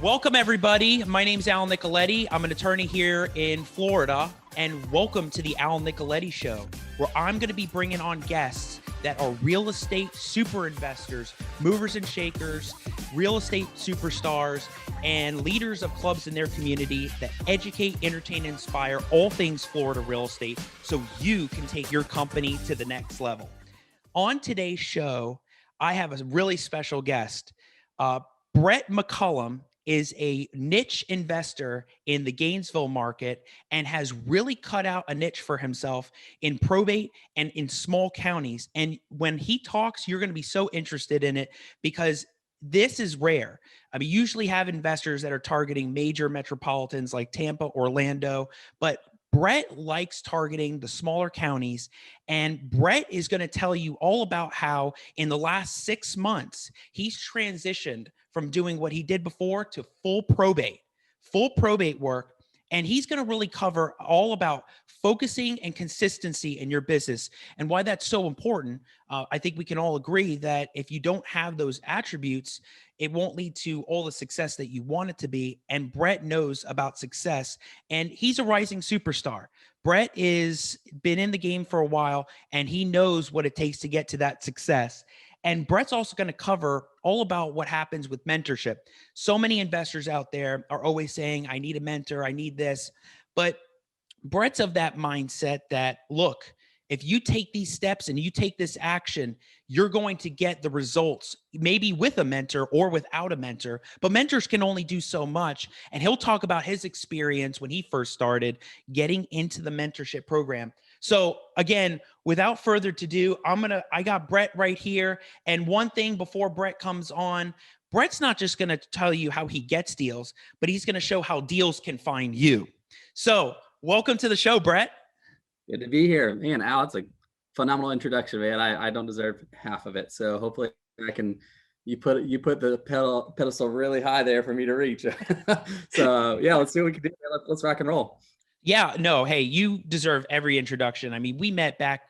Welcome, everybody. My name's Al Nicoletti. I'm an attorney here in Florida, and welcome to the Al Nicoletti Show, where I'm going to be bringing on guests that are real estate super investors, movers and shakers, real estate superstars, and leaders of clubs in their community that educate, entertain, and inspire all things Florida real estate so you can take your company to the next level. On today's show, I have a really special guest. Brett McCollum is a niche investor in the Gainesville market and has really cut out a niche for himself in probate and in small counties. And when he talks, you're going to be so interested in it because this is rare. I mean, usually have investors that are targeting major metropolitans like Tampa, Orlando, but Brett likes targeting the smaller counties, and Brett is going to tell you all about how in the last 6 months, he's transitioned from doing what he did before to full probate work. And he's going to really cover all about focusing and consistency in your business and why that's so important. I think we can all agree that if you don't have those attributes, it won't lead to all the success that you want it to be. And Brett knows about success, and he's a rising superstar. Brett is been in the game for a while, and he knows what it takes to get to that success. And Brett's also going to cover all about what happens with mentorship. So many investors out there are always saying, I need a mentor, I need this. But Brett's of that mindset that, look, if you take these steps and you take this action, you're going to get the results, maybe with a mentor or without a mentor. But mentors can only do so much. And he'll talk about his experience when he first started getting into the mentorship program. So again, without further ado, I got Brett right here. And one thing before Brett comes on, Brett's not just going to tell you how he gets deals, but he's going to show how deals can find you. So welcome to the show, Brett. Good to be here. Man, Al, it's a phenomenal introduction, man. I don't deserve half of it. So hopefully you put the pedestal really high there for me to reach. So yeah, let's see what we can do. Let's rock and roll. Yeah, no, hey, you deserve every introduction. I mean, we met back.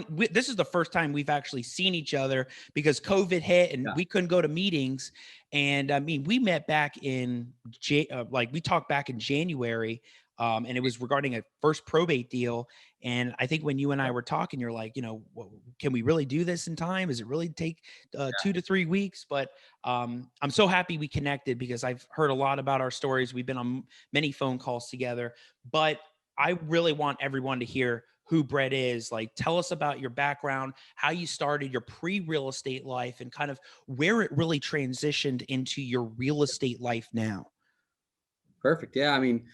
This is the first time we've actually seen each other because COVID hit and we couldn't go to meetings. And I mean, we met back in, we talked back in January. And it was regarding a first probate deal. And I think when you and I were talking, you're like, can we really do this in time? Does it really take 2 to 3 weeks? But I'm so happy we connected because I've heard a lot about our stories. We've been on many phone calls together, but I really want everyone to hear who Brett is. Like, tell us about your background, how you started your pre-real estate life, and kind of where it really transitioned into your real estate life now. Perfect. Yeah. I mean,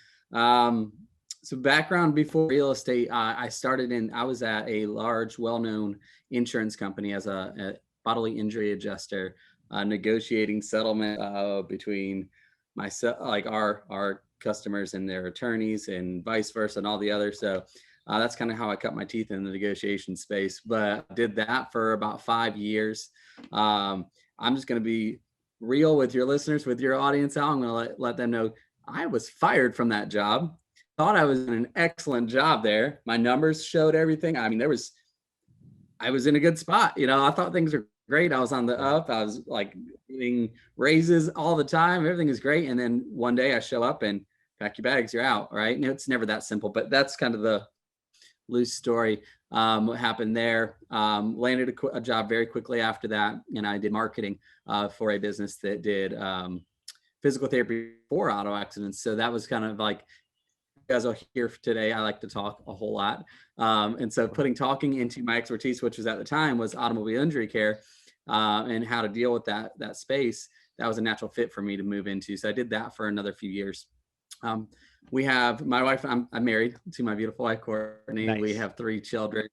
so background before real estate, I was at a large, well-known insurance company as a bodily injury adjuster, negotiating settlement between myself, like our customers and their attorneys and vice versa and all the others. So that's kind of how I cut my teeth in the negotiation space, but I did that for about 5 years. I'm just going to be real with your listeners, with your audience. I'm going to let them know I was fired from that job. Thought I was in an excellent job there. My numbers showed everything. I mean, I was in a good spot. I thought things were great. I was on the up. I was like getting raises all the time. Everything is great. And then one day I show up and pack your bags, you're out. Right. And it's never that simple, but that's kind of the loose story. What happened there, landed a job very quickly after that. And I did marketing for a business that did physical therapy for auto accidents. So that was kind of like, as I'll hear today, I like to talk a whole lot. And so putting talking into my expertise, which was at the time was automobile injury care and how to deal with that space, that was a natural fit for me to move into. So I did that for another few years. We have my wife, I'm married to my beautiful wife, Courtney. Nice. We have 3 children.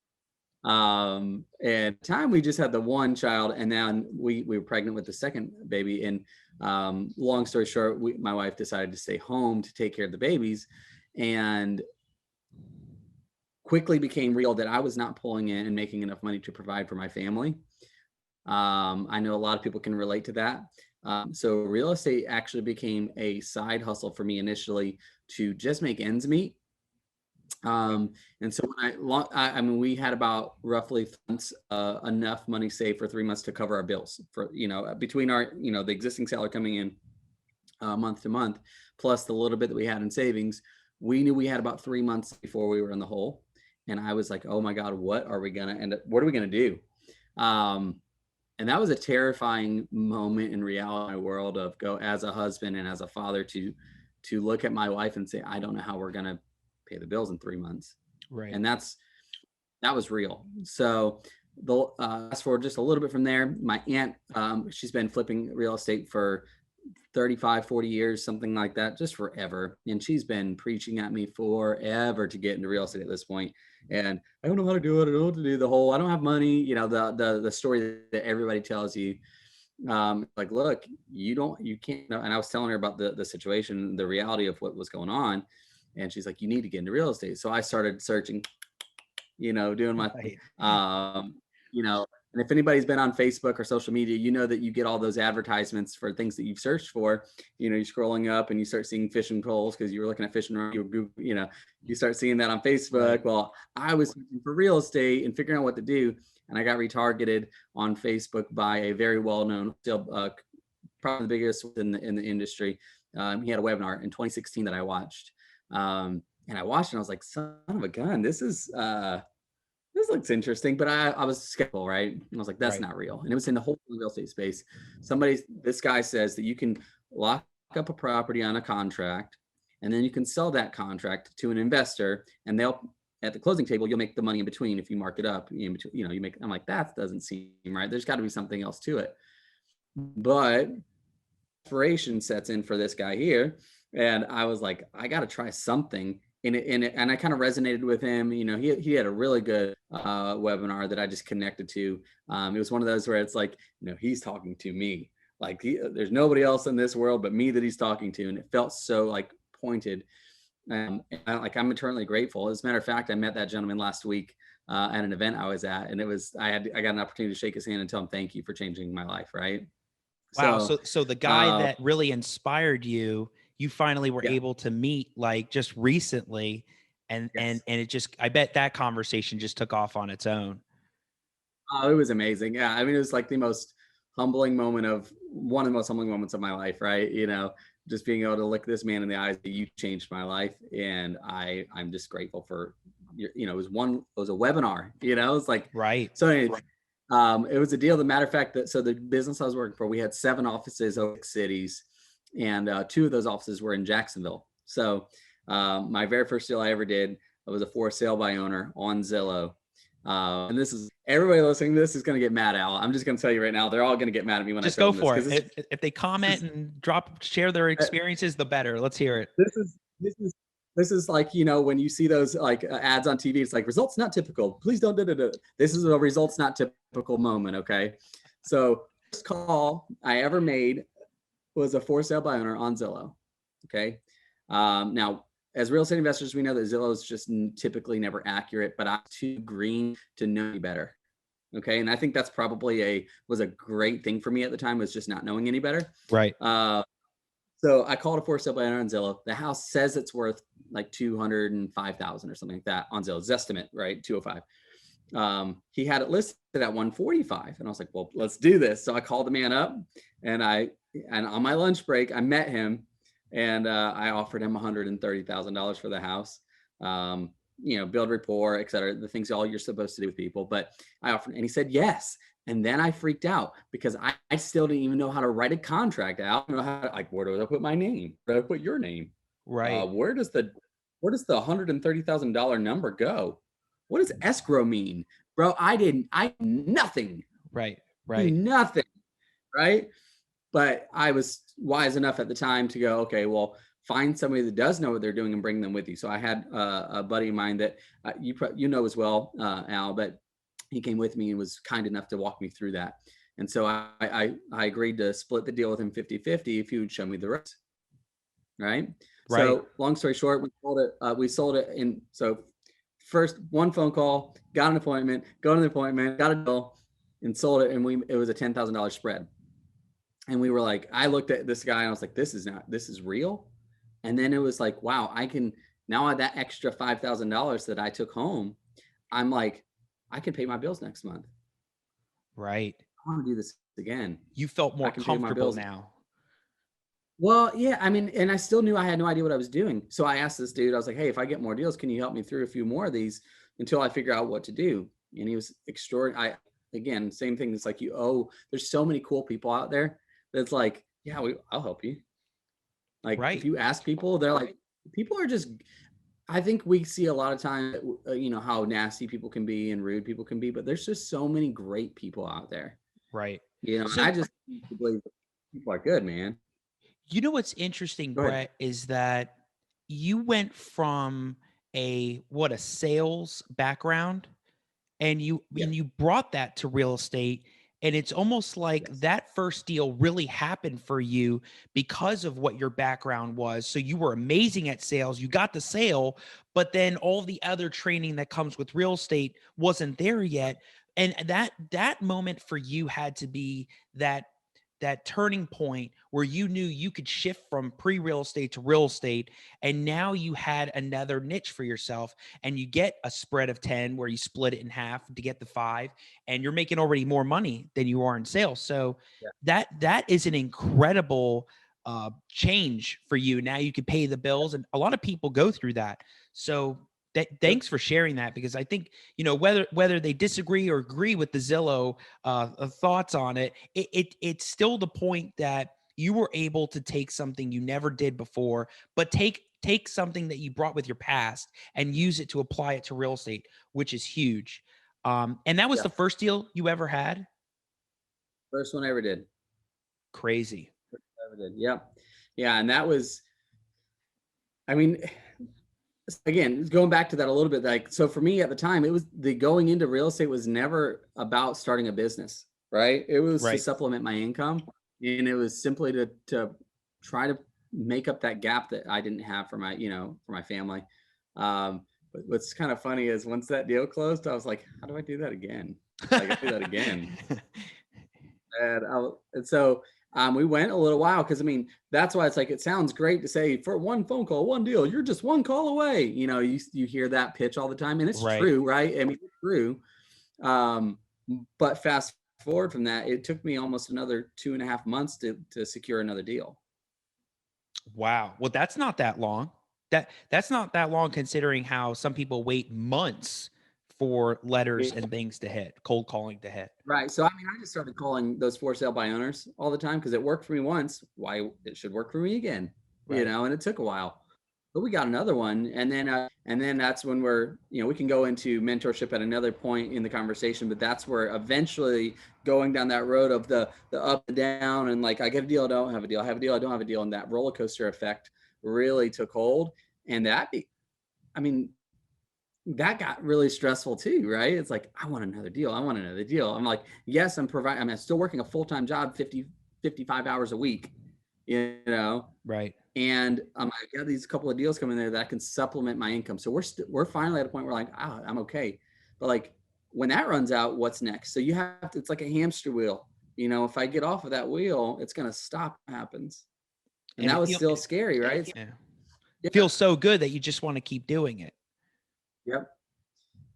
And at the time we just had the one child, and then we were pregnant with the second baby. And long story short, my wife decided to stay home to take care of the babies, and quickly became real that I was not pulling in and making enough money to provide for my family. I know a lot of people can relate to that. So real estate actually became a side hustle for me initially to just make ends meet. And so when we had about roughly enough money saved for 3 months to cover our bills for, between our, the existing salary coming in month to month, plus the little bit that we had in savings. We knew we had about 3 months before we were in the hole. And I was like, oh my God, what are we going to end up? What are we going to do? And that was a terrifying moment in reality, my world of go as a husband and as a father to look at my wife and say, I don't know how we're going to pay the bills in 3 months. Right. And that was real. So the fast forward just a little bit from there, my aunt, she's been flipping real estate for 35, 40 years, something like that, just forever. And she's been preaching at me forever to get into real estate at this point. And I don't know how to do it. I don't know what to do. The whole, I don't have money, you know, the story that everybody tells you. Like, look, you can't. And I was telling her about the situation, the reality of what was going on. And she's like, you need to get into real estate. So I started searching, you know, doing my, you know, and if anybody's been on Facebook or social media, you know that you get all those advertisements for things that you've searched for. You know, you're scrolling up and you start seeing fishing poles because you were looking at fishing. You know, you start seeing that on Facebook. Right. Well, I was looking for real estate and figuring out what to do, and I got retargeted on Facebook by a very well-known, probably the biggest in the industry. He had a webinar in 2016 that I watched, and I watched and I was like, son of a gun, this looks interesting, but I was skeptical, right? And I was like, that's not real. And it was in the whole real estate space. This guy says that you can lock up a property on a contract, and then you can sell that contract to an investor, and they'll, at the closing table, you'll make the money in between if you mark it up. In between, you know, you make. I'm like, that doesn't seem right. There's got to be something else to it. But inspiration sets in for this guy here, and I was like, I got to try something. And I kind of resonated with him. You know, he had a really good webinar that I just connected to. It was one of those where it's like, you know, he's talking to me. Like there's nobody else in this world but me that he's talking to, and it felt so like pointed. And I'm eternally grateful. As a matter of fact, I met that gentleman last week at an event I was at, and I got an opportunity to shake his hand and tell him thank you for changing my life. Right. Wow. So the guy that really inspired you, you finally were able to meet like just recently, and it just, I bet that conversation just took off on its own. Oh, it was amazing. Yeah. I mean, it was like one of the most humbling moments of my life, right? You know, just being able to look this man in the eyes, that you changed my life. And I'm just grateful for you know, it was a webinar, you know, it's like, right. So anyway, it was a deal. The matter of fact that, so the business I was working for, we had 7 offices over 6 cities, and 2 of those offices were in Jacksonville. So my very first deal I ever did was a for sale by owner on Zillow. And this is, everybody listening to this is going to get mad, Al. I'm just going to tell you right now, they're all going to get mad at me when just I go for it. If they comment and share their experiences, the better. Let's hear it. This is like, you know, when you see those like ads on TV, it's like results not typical. Please don't. This is a results not typical moment. Okay. So first call I ever made was a for sale by owner on Zillow. Okay. Now, as real estate investors, we know that Zillow is just typically never accurate, but I'm too green to know any better. Okay. And I think that's probably was a great thing for me at the time, was just not knowing any better. Right. So I called a for sale by owner on Zillow. The house says it's worth like $205,000 or something like that on Zillow's estimate, right? 205. He had it listed at 145, and I was like, well, let's do this. So I called the man up, and on my lunch break, I met him, and I offered him $130,000 for the house. You know, build rapport, et cetera, the things all you're supposed to do with people. But I offered, and he said yes. And then I freaked out because I still didn't even know how to write a contract out. I don't know how to, like, where do I put my name? Where do I put your name? Right. Where does the $130,000 number go? What does escrow mean? Bro, nothing. Right. Nothing. Right. But I was wise enough at the time to go, okay, well, find somebody that does know what they're doing and bring them with you. So I had a buddy of mine that you know as well, Al, but he came with me and was kind enough to walk me through that. And so I agreed to split the deal with him 50-50 if he would show me the rest. Right. So long story short, we sold it in, so first one phone call, got an appointment, go to the appointment, got a deal, and sold it. And it was a $10,000 spread. And we were like, I looked at this guy and I was like, this is real. And then it was like, wow, now that extra $5,000 that I took home, I'm like, I can pay my bills next month. Right. I want to do this again. You felt more comfortable now. Well, yeah, I mean, and I still knew I had no idea what I was doing. So I asked this dude, I was like, hey, if I get more deals, can you help me through a few more of these until I figure out what to do? And he was extraordinary. Again, same thing. It's like there's so many cool people out there that's like, yeah, I'll help you. Like if Right. you ask people, they're like, people are just, I think we see a lot of time, how nasty people can be and rude people can be, but there's just so many great people out there, Right. and I So, just believe people are good, man. you know what's interesting, Go ahead. Brett, is that you went from a sales background, and Yeah. you brought that to real estate, and it's almost like Yes. that first deal really happened for you because of what your background was. So you were amazing at sales, you got the sale, but then all the other training that comes with real estate wasn't there yet. And that moment for you had to be that turning point where you knew you could shift from pre-real estate to real estate, and now you had another niche for yourself, and you get a spread of 10 where you split it in half to get the 5, and you're making already more money than you are in sales. So Yeah. that is an incredible change for you. Now you can pay the bills, and a lot of people go through that. So Yep. thanks for sharing that, because I think, whether they disagree or agree with the Zillow thoughts on it, it's still the point that you were able to take something you never did before, but take something that you brought with your past and use it to apply it to real estate, which is huge. And that was Yeah. the first deal you ever had. First one I ever did. Crazy. First one I ever did. Yeah. Yeah. And that was, I mean, again, going back to that a little bit, like, so for me at the time, it was the going into real estate was never about starting a business, right? It was to Right. supplement my income. And it was simply to try to make up that gap that I didn't have for my family. But what's kind of funny is once that deal closed, I was like, how do I do that again? Like I do that again. And so we went a little while because I mean that's why it's like it sounds great to say for one phone call, one deal, you're just one call away. You hear that pitch all the time, and it's Right. true, right? I mean, it's true. Um, but fast forward from that, it took me almost another 2.5 months to secure another deal. Wow. Well, that's not that long. That's not that long, considering how some people wait months for letters It- and things to hit, cold calling to hit. right. So I mean, I just started calling those for sale by owners all the time because it worked for me once. Why it should work for me again? Right. And it took a while. But we got another one, and then that's when we can go into mentorship at another point in the conversation. But that's where eventually going down that road of the up and down, and like I get a deal, I don't have a deal, I have a deal, I don't have a deal, and that roller coaster effect really took hold. And I mean, that got really stressful too, right? It's like I want another deal, I want another deal. I'm like, yes, I'm still working a full-time job, 55 hours a week, Right. and I got these couple of deals coming there that can supplement my income. So we're finally at a point where like, I'm okay. But like when that runs out, what's next? So it's like a hamster wheel. If I get off of that wheel, it's gonna stop what happens. And And that it was still scary, right? yeah. Yeah. Feels so good that you just want to keep doing it. Yep.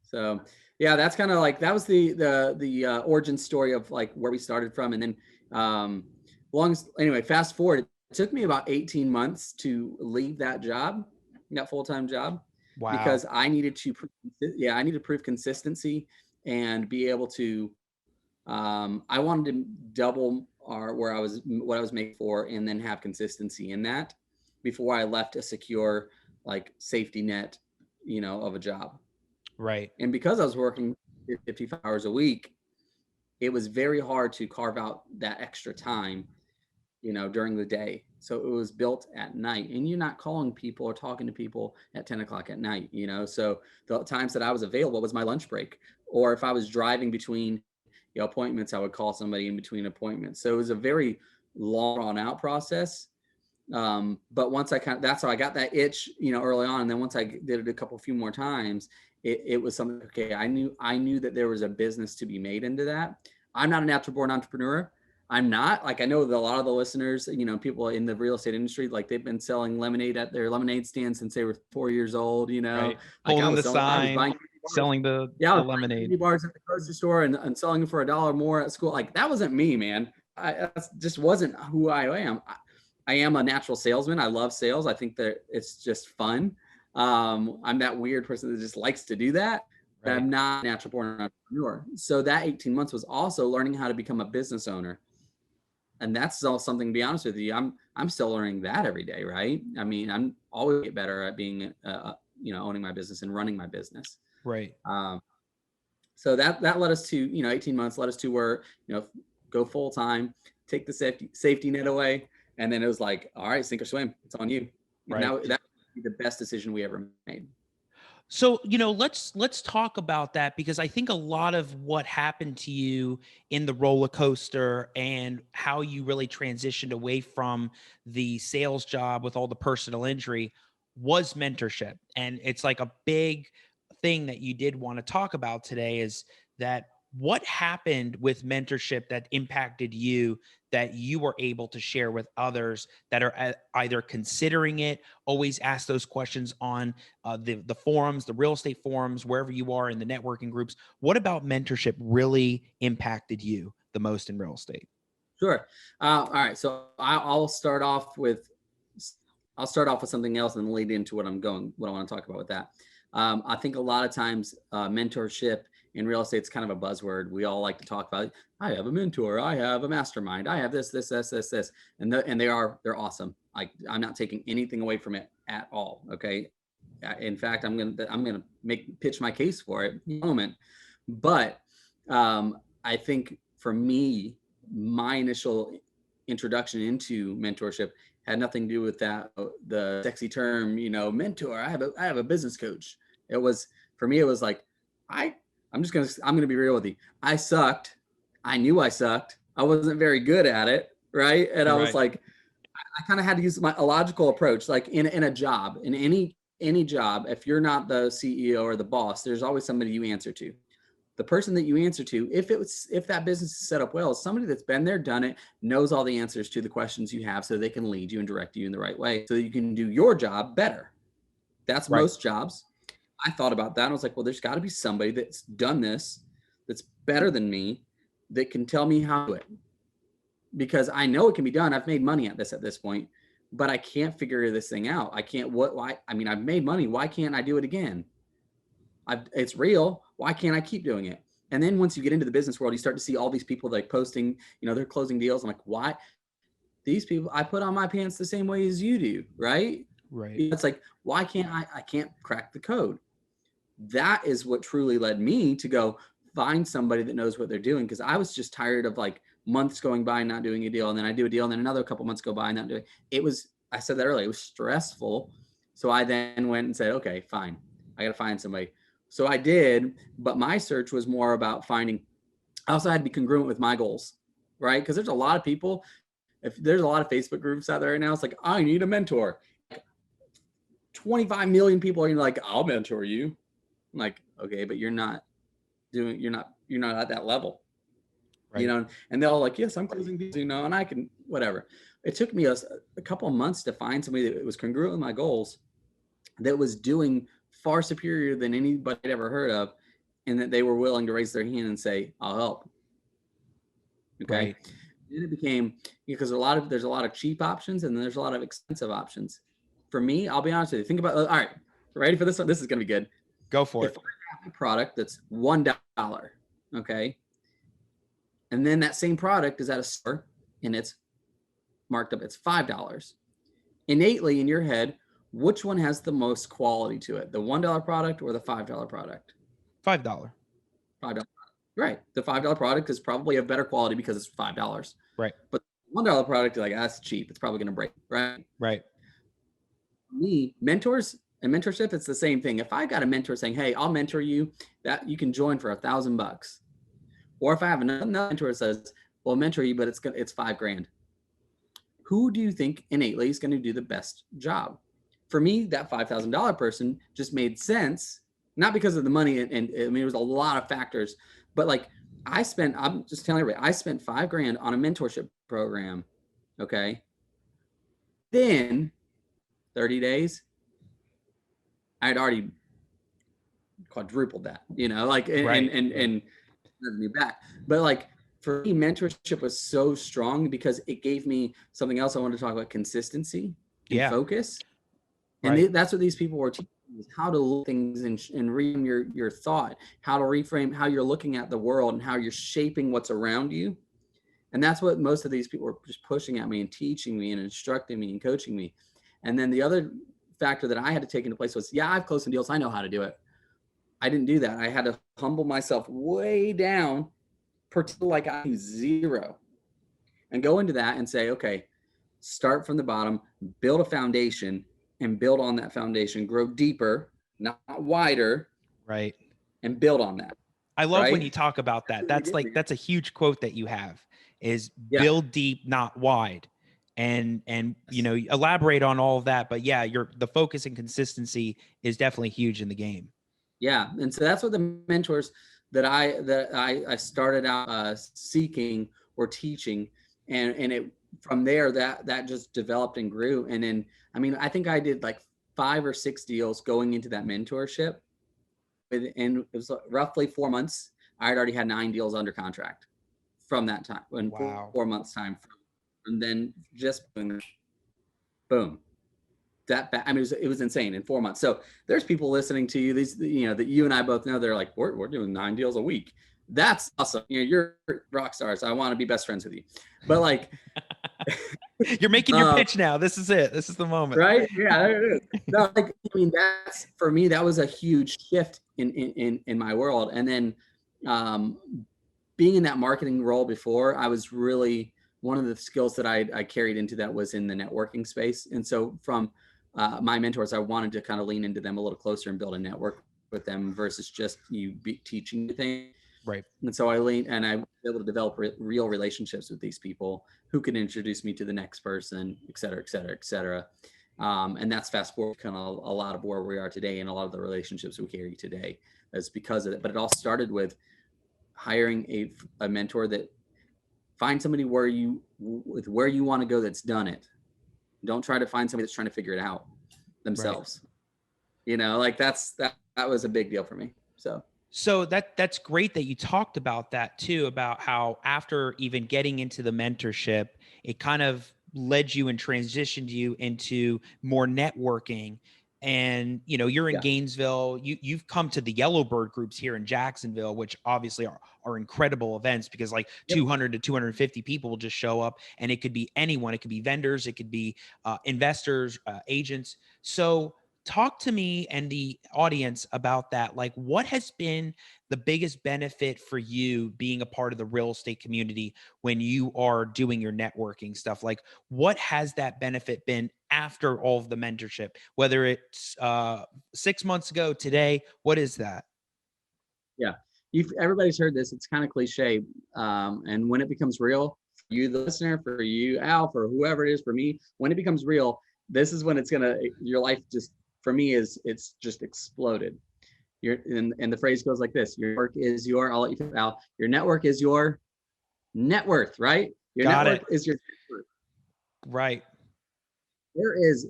So yeah, that's kind of like that was the origin story of like where we started from, and then anyway, fast forward, it took me about 18 months to leave that full-time job, Wow. because I needed I needed to prove consistency and be able to. I wanted to double what I was making for, and then have consistency in that before I left a secure like safety net, of a job. Right. And because I was working 55 hours a week, it was very hard to carve out that extra time, during the day. So it was built at night, and you're not calling people or talking to people at 10 o'clock at night, So the times that I was available was my lunch break, or if I was driving between appointments, I would call somebody in between appointments. So it was a very long drawn out process. But once that's how I got that itch, early on. And then once I did it a few more times, it was something, okay, I knew that there was a business to be made into that. I'm not a natural born entrepreneur. I'm not, like, I know that a lot of the listeners, people in the real estate industry, like they've been selling lemonade at their lemonade stand since they were 4 years old, Right. like Holding the I was sign, buying selling I the was buying lemonade. candy bars at the grocery store and selling them for $1 more at school. Like that wasn't me, man. That just wasn't who I am. I am a natural salesman. I love sales. I think that it's just fun. I'm that weird person that just likes to do that. But Right. I'm not a natural born entrepreneur. So that 18 months was also learning how to become a business owner. And that's all something, to be honest with you, I'm still learning that every day, right? I mean, I'm always get better at being, owning my business and running my business. Right. Um, so that led us to, 18 months led us to where, go full time, take the safety net away. And then it was like, all right, sink or swim, it's on you. And Right. that would be the best decision we ever made. So, let's talk about that, because I think a lot of what happened to you in the roller coaster and how you really transitioned away from the sales job with all the personal injury was mentorship. And it's like a big thing that you did want to talk about today, is that what happened with mentorship that impacted you, that you were able to share with others that are either considering it. Always ask those questions on the forums, the real estate forums, wherever you are in the networking groups. What about mentorship really impacted you the most in real estate? Sure. All right. So I'll start off with something else and lead into what I want to talk about with that. I think a lot of times mentorship in real estate is kind of a buzzword. We all like to talk about, I have a mentor, I have a mastermind, I have this, and they're awesome. Like, I'm not taking anything away from it at all. Okay. In fact, I'm gonna pitch my case for it in a moment. But I think for me, my initial introduction into mentorship had nothing to do with that, the sexy term, mentor. I have a business coach. It was, for me, it was like, I'm gonna be real with you. I sucked. I knew I sucked. I wasn't very good at it, right? And I was Right. like, I kind of had to use a logical approach. Like in a job, in any job, if you're not the CEO or the boss, there's always somebody you answer to. The person that you answer to, if that business is set up well, is somebody that's been there, done it, knows all the answers to the questions you have, so they can lead you and direct you in the right way, so you can do your job better. That's Right. most jobs. I thought about that and I was like, well, there's got to be somebody that's done this, that's better than me, that can tell me how to do it, because I know it can be done. I've made money at this point, but I can't figure this thing out. I can't. Why? I mean, I've made money. Why can't I do it again? It's real. Why can't I keep doing it? And then once you get into the business world, you start to see all these people like posting, they're closing deals. I'm like, why? These people, I put on my pants the same way as you do, right? Right. It's like, why can't I can't crack the code. That is what truly led me to go find somebody that knows what they're doing, because I was just tired of like months going by and not doing a deal, and then I do a deal, and then another couple months go by and not doing it. I said that earlier, it was stressful. So I then went and said, okay, fine, I got to find somebody. So I did, but my search was more about finding, I also had to be congruent with my goals, right? Because there's a lot of people, if there's a lot of Facebook groups out there right now, it's like, I need a mentor. 25 million people are like, I'll mentor you. I'm like, okay, but you're not at that level, Right. and they're all like, yes, I'm closing deals, and I can, whatever. It took me a couple of months to find somebody that was congruent with my goals, that was doing far superior than anybody I'd ever heard of, and that they were willing to raise their hand and say, I'll help. Okay. Right. Then it became, because there's a lot of cheap options and then there's a lot of expensive options. For me, I'll be honest with you. Think about, all right, ready for this one? This is going to be good. Go for If it. I have a product that's $1, okay, and then that same product is at a store and it's marked up, it's $5. Innately in your head, which one has the most quality to it? The $1 product or the $5 product? $5. $5. Right. The $5 product is probably of better quality because it's $5. Right. But $1 product, you're like, that's cheap. It's probably going to break. Right. Right. Me, mentors and mentorship, it's the same thing. If I got a mentor saying, hey, I'll mentor you, that you can join for $1,000. Or if I have another mentor that says, well, I'll mentor you, but it's $5,000. Who do you think innately is going to do the best job? For me, that $5,000 person just made sense, not because of the money. And I mean, there was a lot of factors, but like I'm just telling everybody, I spent $5,000 on a mentorship program. Okay. Then 30 days, I had already quadrupled that, Right. and me back. But like, for me, mentorship was so strong because it gave me something else I wanted to talk about: consistency and Yeah. focus. And Right. that's what these people were teaching me, is how to look at things and reframe your thought, how to reframe how you're looking at the world and how you're shaping what's around you. And that's what most of these people were just pushing at me and teaching me and instructing me and coaching me. And then the other factor that I had to take into place was, yeah, I've closed some deals. I know how to do it. I didn't do that. I had to humble myself way down, pretend like I knew zero, and go into that and say, okay, start from the bottom, build a foundation, and build on that foundation, grow deeper, not wider, Right. and build on that. I love when you Right. talk about that. That's a huge quote that you have, is Yeah. build deep, not wide. And elaborate on all of that. But yeah, the focus and consistency is definitely huge in the game. Yeah. And so that's what the mentors that I started out seeking or teaching. And it, from there, that just developed and grew. And then, I mean, I think I did like 5 or 6 deals going into that mentorship. And it was roughly 4 months. I had already had 9 deals under contract from that time, in Wow. 4 months time. And then just boom. I mean, it was insane in 4 months. So there's people listening to you, these, that you and I both know, they're like, we're doing 9 deals a week. That's awesome. You're rock stars. I want to be best friends with you. But like, you're making your pitch now. This is it. This is the moment. Right? Yeah, there it is. No, like, I mean, that's, for me, that was a huge shift in my world. And then being in that marketing role before, I was really, one of the skills that I carried into that was in the networking space. And so from my mentors, I wanted to kind of lean into them a little closer and build a network with them versus just teaching things. Right. And so I leaned, and I was able to develop real relationships with these people who could introduce me to the next person, et cetera, et cetera, et cetera. And that's fast forward kind of a lot of where we are today, and a lot of the relationships we carry today is because of it. But it all started with hiring a mentor that find somebody where you want to go, that's done it. Don't try to find somebody that's trying to figure it out themselves. Right. Like that was a big deal for me. So that's great that you talked about that too, about how after even getting into the mentorship, it kind of led you and transitioned you into more networking. And you're in Gainesville. You've come to the Yellowbird groups here in Jacksonville, which obviously are incredible events, because like 200 to 250 people will just show up, and it could be anyone. It could be vendors, it could be investors, agents. So talk to me and the audience about that. Like, what has been the biggest benefit for you being a part of the real estate community when you are doing your networking stuff? Like, what has that benefit been after all of the mentorship, whether it's 6 months ago, today? What is that? Yeah, everybody's heard this. It's kind of cliche. And when it becomes real, for you, the listener, for you, Al, for whoever it is, for me, when it becomes real, this is when your life just, for me, it's just exploded. And the phrase goes like this: your network is I'll let you, Al, your network is your net worth, right? Your network is your net worth. Right. There is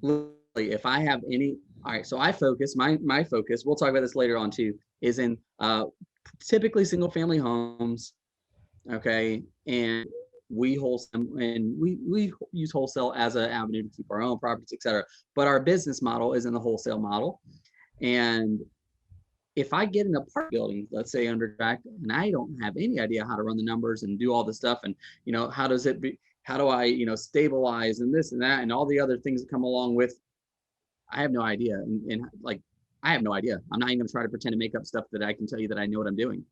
literally, if I have any, all right, so I focus, my focus, we'll talk about this later on too, is in typically single family homes. Okay. And we wholesale, and we use wholesale as an avenue to keep our own properties, et cetera. But our business model is in the wholesale model. And if I get an apartment building, let's say under tract, and I don't have any idea how to run the numbers and do all this stuff, and how do I stabilize and this and that and all the other things that come along with, I have no idea. And like, I have no idea. I'm not even gonna try to pretend to make up stuff that I can tell you that I know what I'm doing.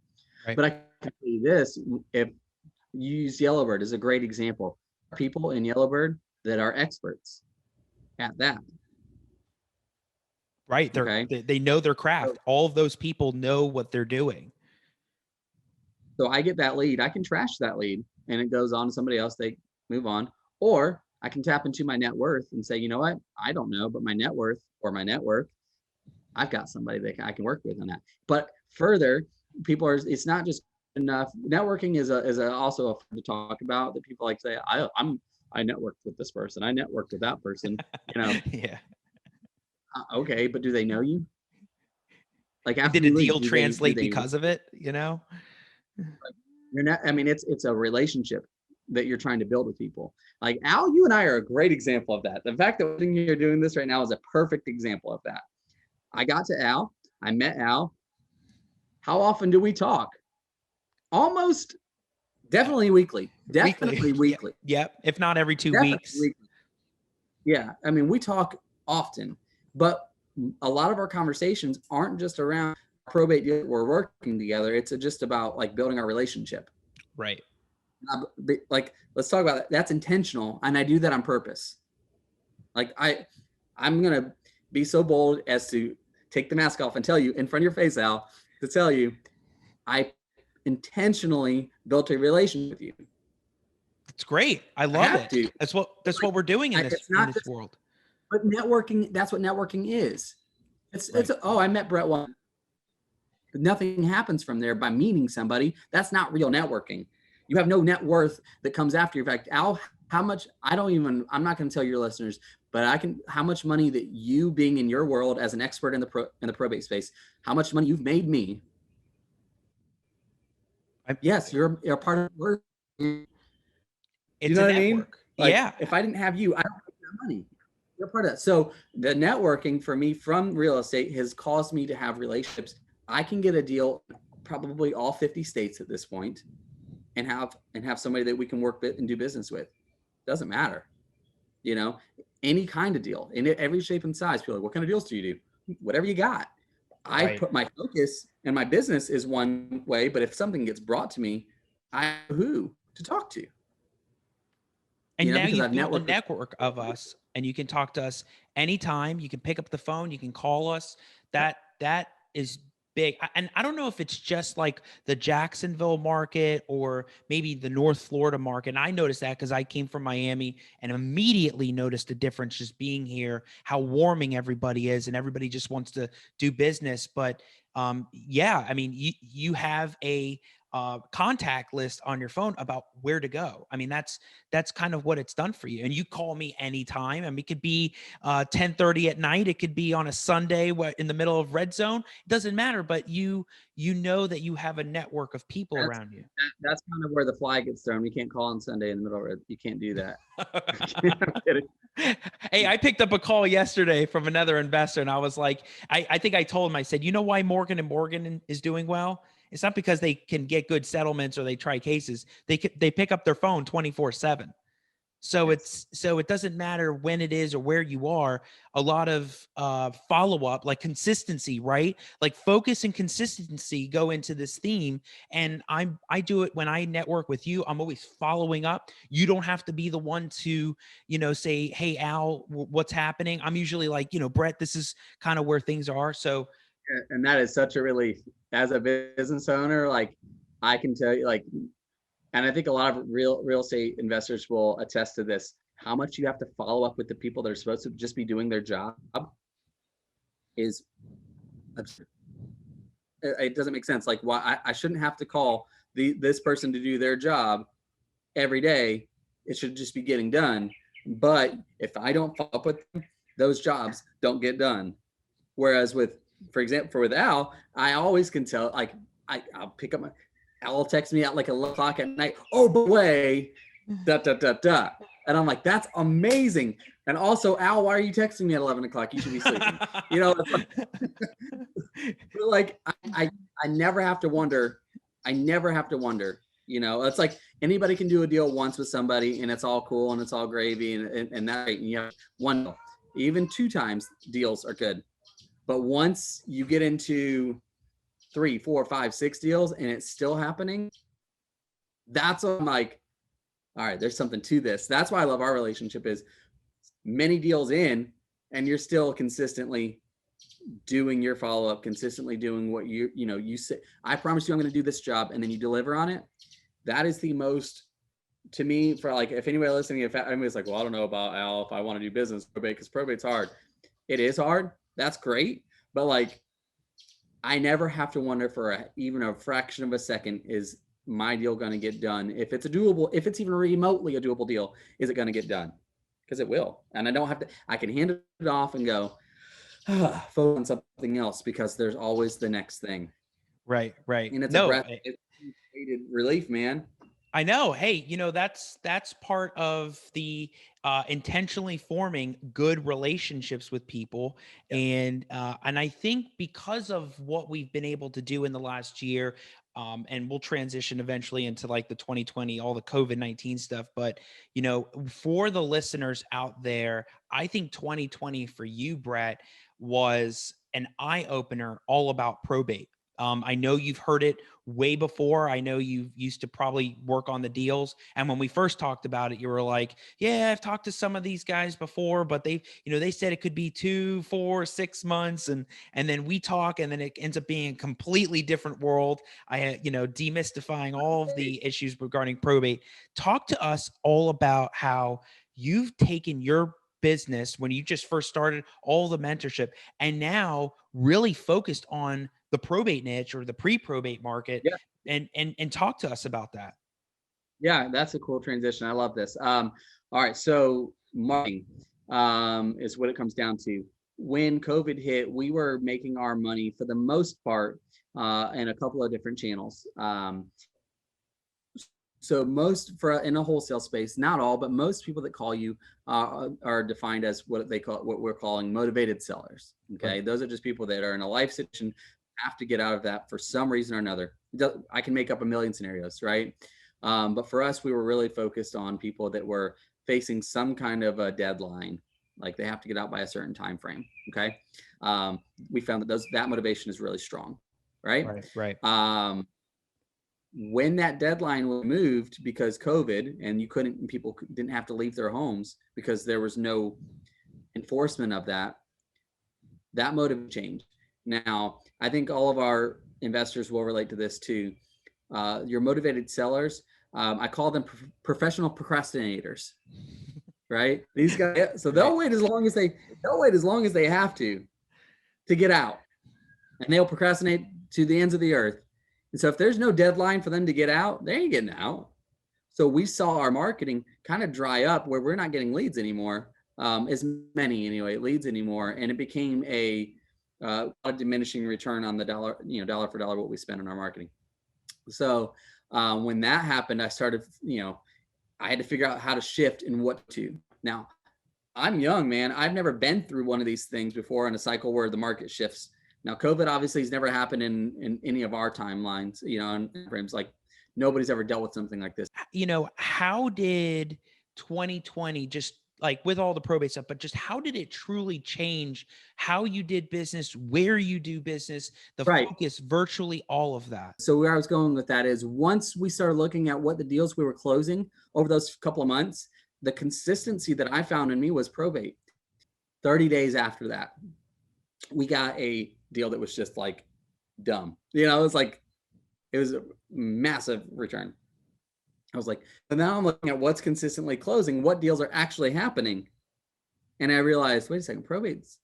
Right. But I can tell you this: if you use Yellowbird as a great example, people in Yellowbird that are experts at that. Right. They know their craft. All of those people know what they're doing. So I get that lead. I can trash that lead and it goes on to somebody else. They move on. Or I can tap into my net worth and say, you know what? I don't know, but my net worth or my network, I've got somebody that I can work with on that. But further, it's not just enough. Networking is also a fun to talk about, that people like say, I networked with this person. I networked with that person, Yeah. Okay, but do they know you? Like, did a deal translate because of it? You're not, I mean, it's a relationship that you're trying to build with people. Like Al, you and I are a great example of that. The fact that you're doing this right now is a perfect example of that. I got to Al, I met Al. How often do we talk? Almost, definitely weekly. Definitely weekly. Yep. If not every 2 Definitely weeks. weekly. Yeah. I mean, we talk often, but a lot of our conversations aren't just around probate deal we're working together. It's just about like building our relationship. Right. Like, let's talk about that. That's intentional. And I do that on purpose. Like I'm going to be so bold as to take the mask off and tell you in front of your face, Al, to tell you, I intentionally built a relationship with you. It's great. I love it. To. That's what we're doing in this world. But networking, that's what networking is. It's oh, I met Brett one. But nothing happens from there by meeting somebody. That's not real networking. You have no net worth that comes after your fact. Al, how much, I'm not going to tell your listeners, but how much money that you being in your world as an expert in the probate space, how much money you've made me. Yes, you're part of the work. It's you know what I mean? Like, yeah. If I didn't have you, I don't make that money. You're part of that. So the networking for me from real estate has caused me to have relationships. I can get a deal probably all 50 states at this point and have somebody that we can work with and do business with. Doesn't matter. You know, any kind of deal in every shape and size. People are like, what kind of deals do you do? Whatever you got. I put my focus and my business is one way, but if something gets brought to me, I know who to talk to. And now you've built a network of us, and you can talk to us anytime. You can pick up the phone. You can call us. That is big. And I don't know if it's just like the Jacksonville market or maybe the North Florida market. And I noticed that because I came from Miami and immediately noticed the difference just being here, how warming everybody is, and everybody just wants to do business. But yeah, I mean, you have a contact list on your phone about where to go. I mean, that's kind of what it's done for you. And you call me anytime. I mean, it could be 10:30 at night. It could be on a Sunday in the middle of red zone. It doesn't matter, but you know that you have a network of people around you. That's kind of where the flag gets thrown. You can't call on Sunday in the middle of it. You can't do that. I'm kidding. Hey, I picked up a call yesterday from another investor, and I was like, I think I told him, I said, you know why Morgan & Morgan is doing well? It's not because they can get good settlements or they try cases. They pick up their phone 24/7. So it doesn't matter when it is or where you are. A lot of follow-up, like consistency, right? Like focus and consistency go into this theme. And I do it when I network with you. I'm always following up. You don't have to be the one to, say, hey, Al, what's happening? I'm usually like, Brett, this is kind of where things are. So. And that is such a relief as a business owner. Like I can tell you, and I think a lot of real estate investors will attest to this, how much you have to follow up with the people that are supposed to just be doing their job is absurd. It doesn't make sense. Like why I shouldn't have to call this person to do their job every day. It should just be getting done. But if I don't follow up with them, those jobs don't get done. Whereas for example, with Al, I always can tell, like, I'll pick up Al will text me at like 11 o'clock at night. Oh, by the way, and I'm like, that's amazing. And also, Al, why are you texting me at 11 o'clock? You should be sleeping. But like, I never have to wonder. It's like anybody can do a deal once with somebody and it's all cool and it's all gravy and that, and you have one, even 2 times deals are good. But once you get into 3, 4, 5, 6 deals and it's still happening, that's what I'm like, all right, there's something to this. That's why I love our relationship is many deals in and you're still consistently doing your follow-up, consistently doing what you say, I promise you I'm going to do this job, and then you deliver on it. That is the most, to me, for like, if anybody listening, if anybody's like, well, I don't know about Al, if I want to do business probate, because probate's hard. It is hard. That's great. But like, I never have to wonder for even a fraction of a second, is my deal going to get done? If it's if it's even remotely a doable deal, is it going to get done? Because it will. And I don't have to, I can hand it off and go, focus on something else, because there's always the next thing. Right. And it's Needed relief, man. I know. Hey, that's part of the intentionally forming good relationships with people, Yeah. and I think because of what we've been able to do in the last year, and we'll transition eventually into like the 2020, all the COVID-19 stuff. But for the listeners out there, I think 2020 for you, Brett, was an eye opener all about probate. I know you've heard it way before. I know you used to probably work on the deals. And when we first talked about it, you were like, yeah, I've talked to some of these guys before, but they said it could be 2, 4, 6 months. And then we talk, and then it ends up being a completely different world. Demystifying all of the issues regarding probate. Talk to us all about how you've taken your business when you just first started, all the mentorship, and now really focused on the probate niche or the pre-probate market, Yeah. and talk to us about that. Yeah, that's a cool transition. I love this. All right, so marketing is what it comes down to. When COVID hit, we were making our money for the most part in a couple of different channels. So most for in a wholesale space, not all, but most people that call you are defined as what we're calling motivated sellers. Okay, Right. those are just people that are in a life situation, have to get out of that for some reason or another. I can make up a million scenarios, right? But for us, we were really focused on people that were facing some kind of a deadline, like they have to get out by a certain time frame. Okay, we found that motivation is really strong, right? Right. Right. When that deadline was moved because COVID, and people didn't have to leave their homes because there was no enforcement of that motive changed. Now, I think all of our investors will relate to this too. Your motivated sellers, I call them professional procrastinators, right? These guys, so they'll wait as long as they have to get out, and they'll procrastinate to the ends of the earth. And so if there's no deadline for them to get out, they ain't getting out. So we saw our marketing kind of dry up where we're not getting leads anymore, as many anyway, leads anymore. And it became a diminishing return on the dollar, dollar for dollar what we spend on our marketing. So when that happened, I started, I had to figure out how to shift and what to. Now, I'm young, man. I've never been through one of these things before in a cycle where the market shifts. Now, COVID obviously has never happened in any of our timelines, and frames. Like nobody's ever dealt with something like this. How did 2020, just like with all the probate stuff, but just how did it truly change how you did business, where you do business, the Right. focus, virtually all of that? So where I was going with that is once we started looking at what the deals we were closing over those couple of months, the consistency that I found in me was probate. 30 days after that, we got a deal that was just like dumb. It was a massive return. I was like, but now I'm looking at what's consistently closing, what deals are actually happening. And I realized, wait a second, probates.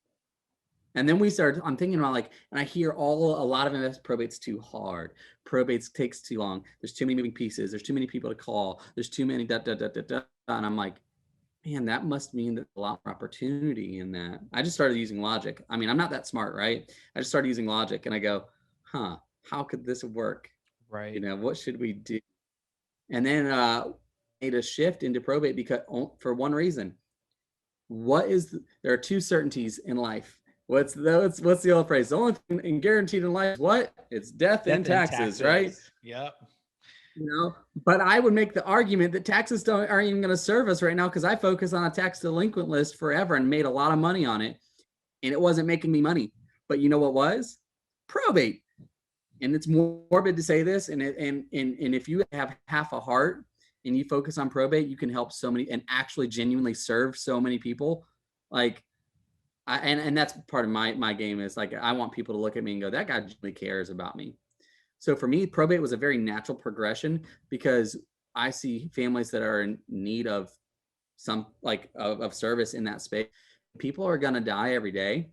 And then I'm thinking about and I hear a lot of investors, probate's too hard. Probates takes too long. There's too many moving pieces. There's too many people to call. There's too many And I'm like, man, that must mean that a lot more opportunity in that. I just started using logic. I mean, I'm not that smart, right? I just started using logic and I go, how could this work? Right. What should we do? And then made a shift into probate because for one reason. There are two certainties in life. What's the old phrase? The only thing guaranteed in life is what? It's death and taxes, right? Yep. But I would make the argument that taxes aren't even going to serve us right now because I focus on a tax delinquent list forever and made a lot of money on it, and it wasn't making me money. But you know what was? Probate. And it's morbid to say this, and if you have half a heart and you focus on probate, you can help so many and actually genuinely serve so many people. And that's part of my game is I want people to look at me and go, that guy genuinely cares about me. So for me, probate was a very natural progression because I see families that are in need of some of service in that space. People are going to die every day.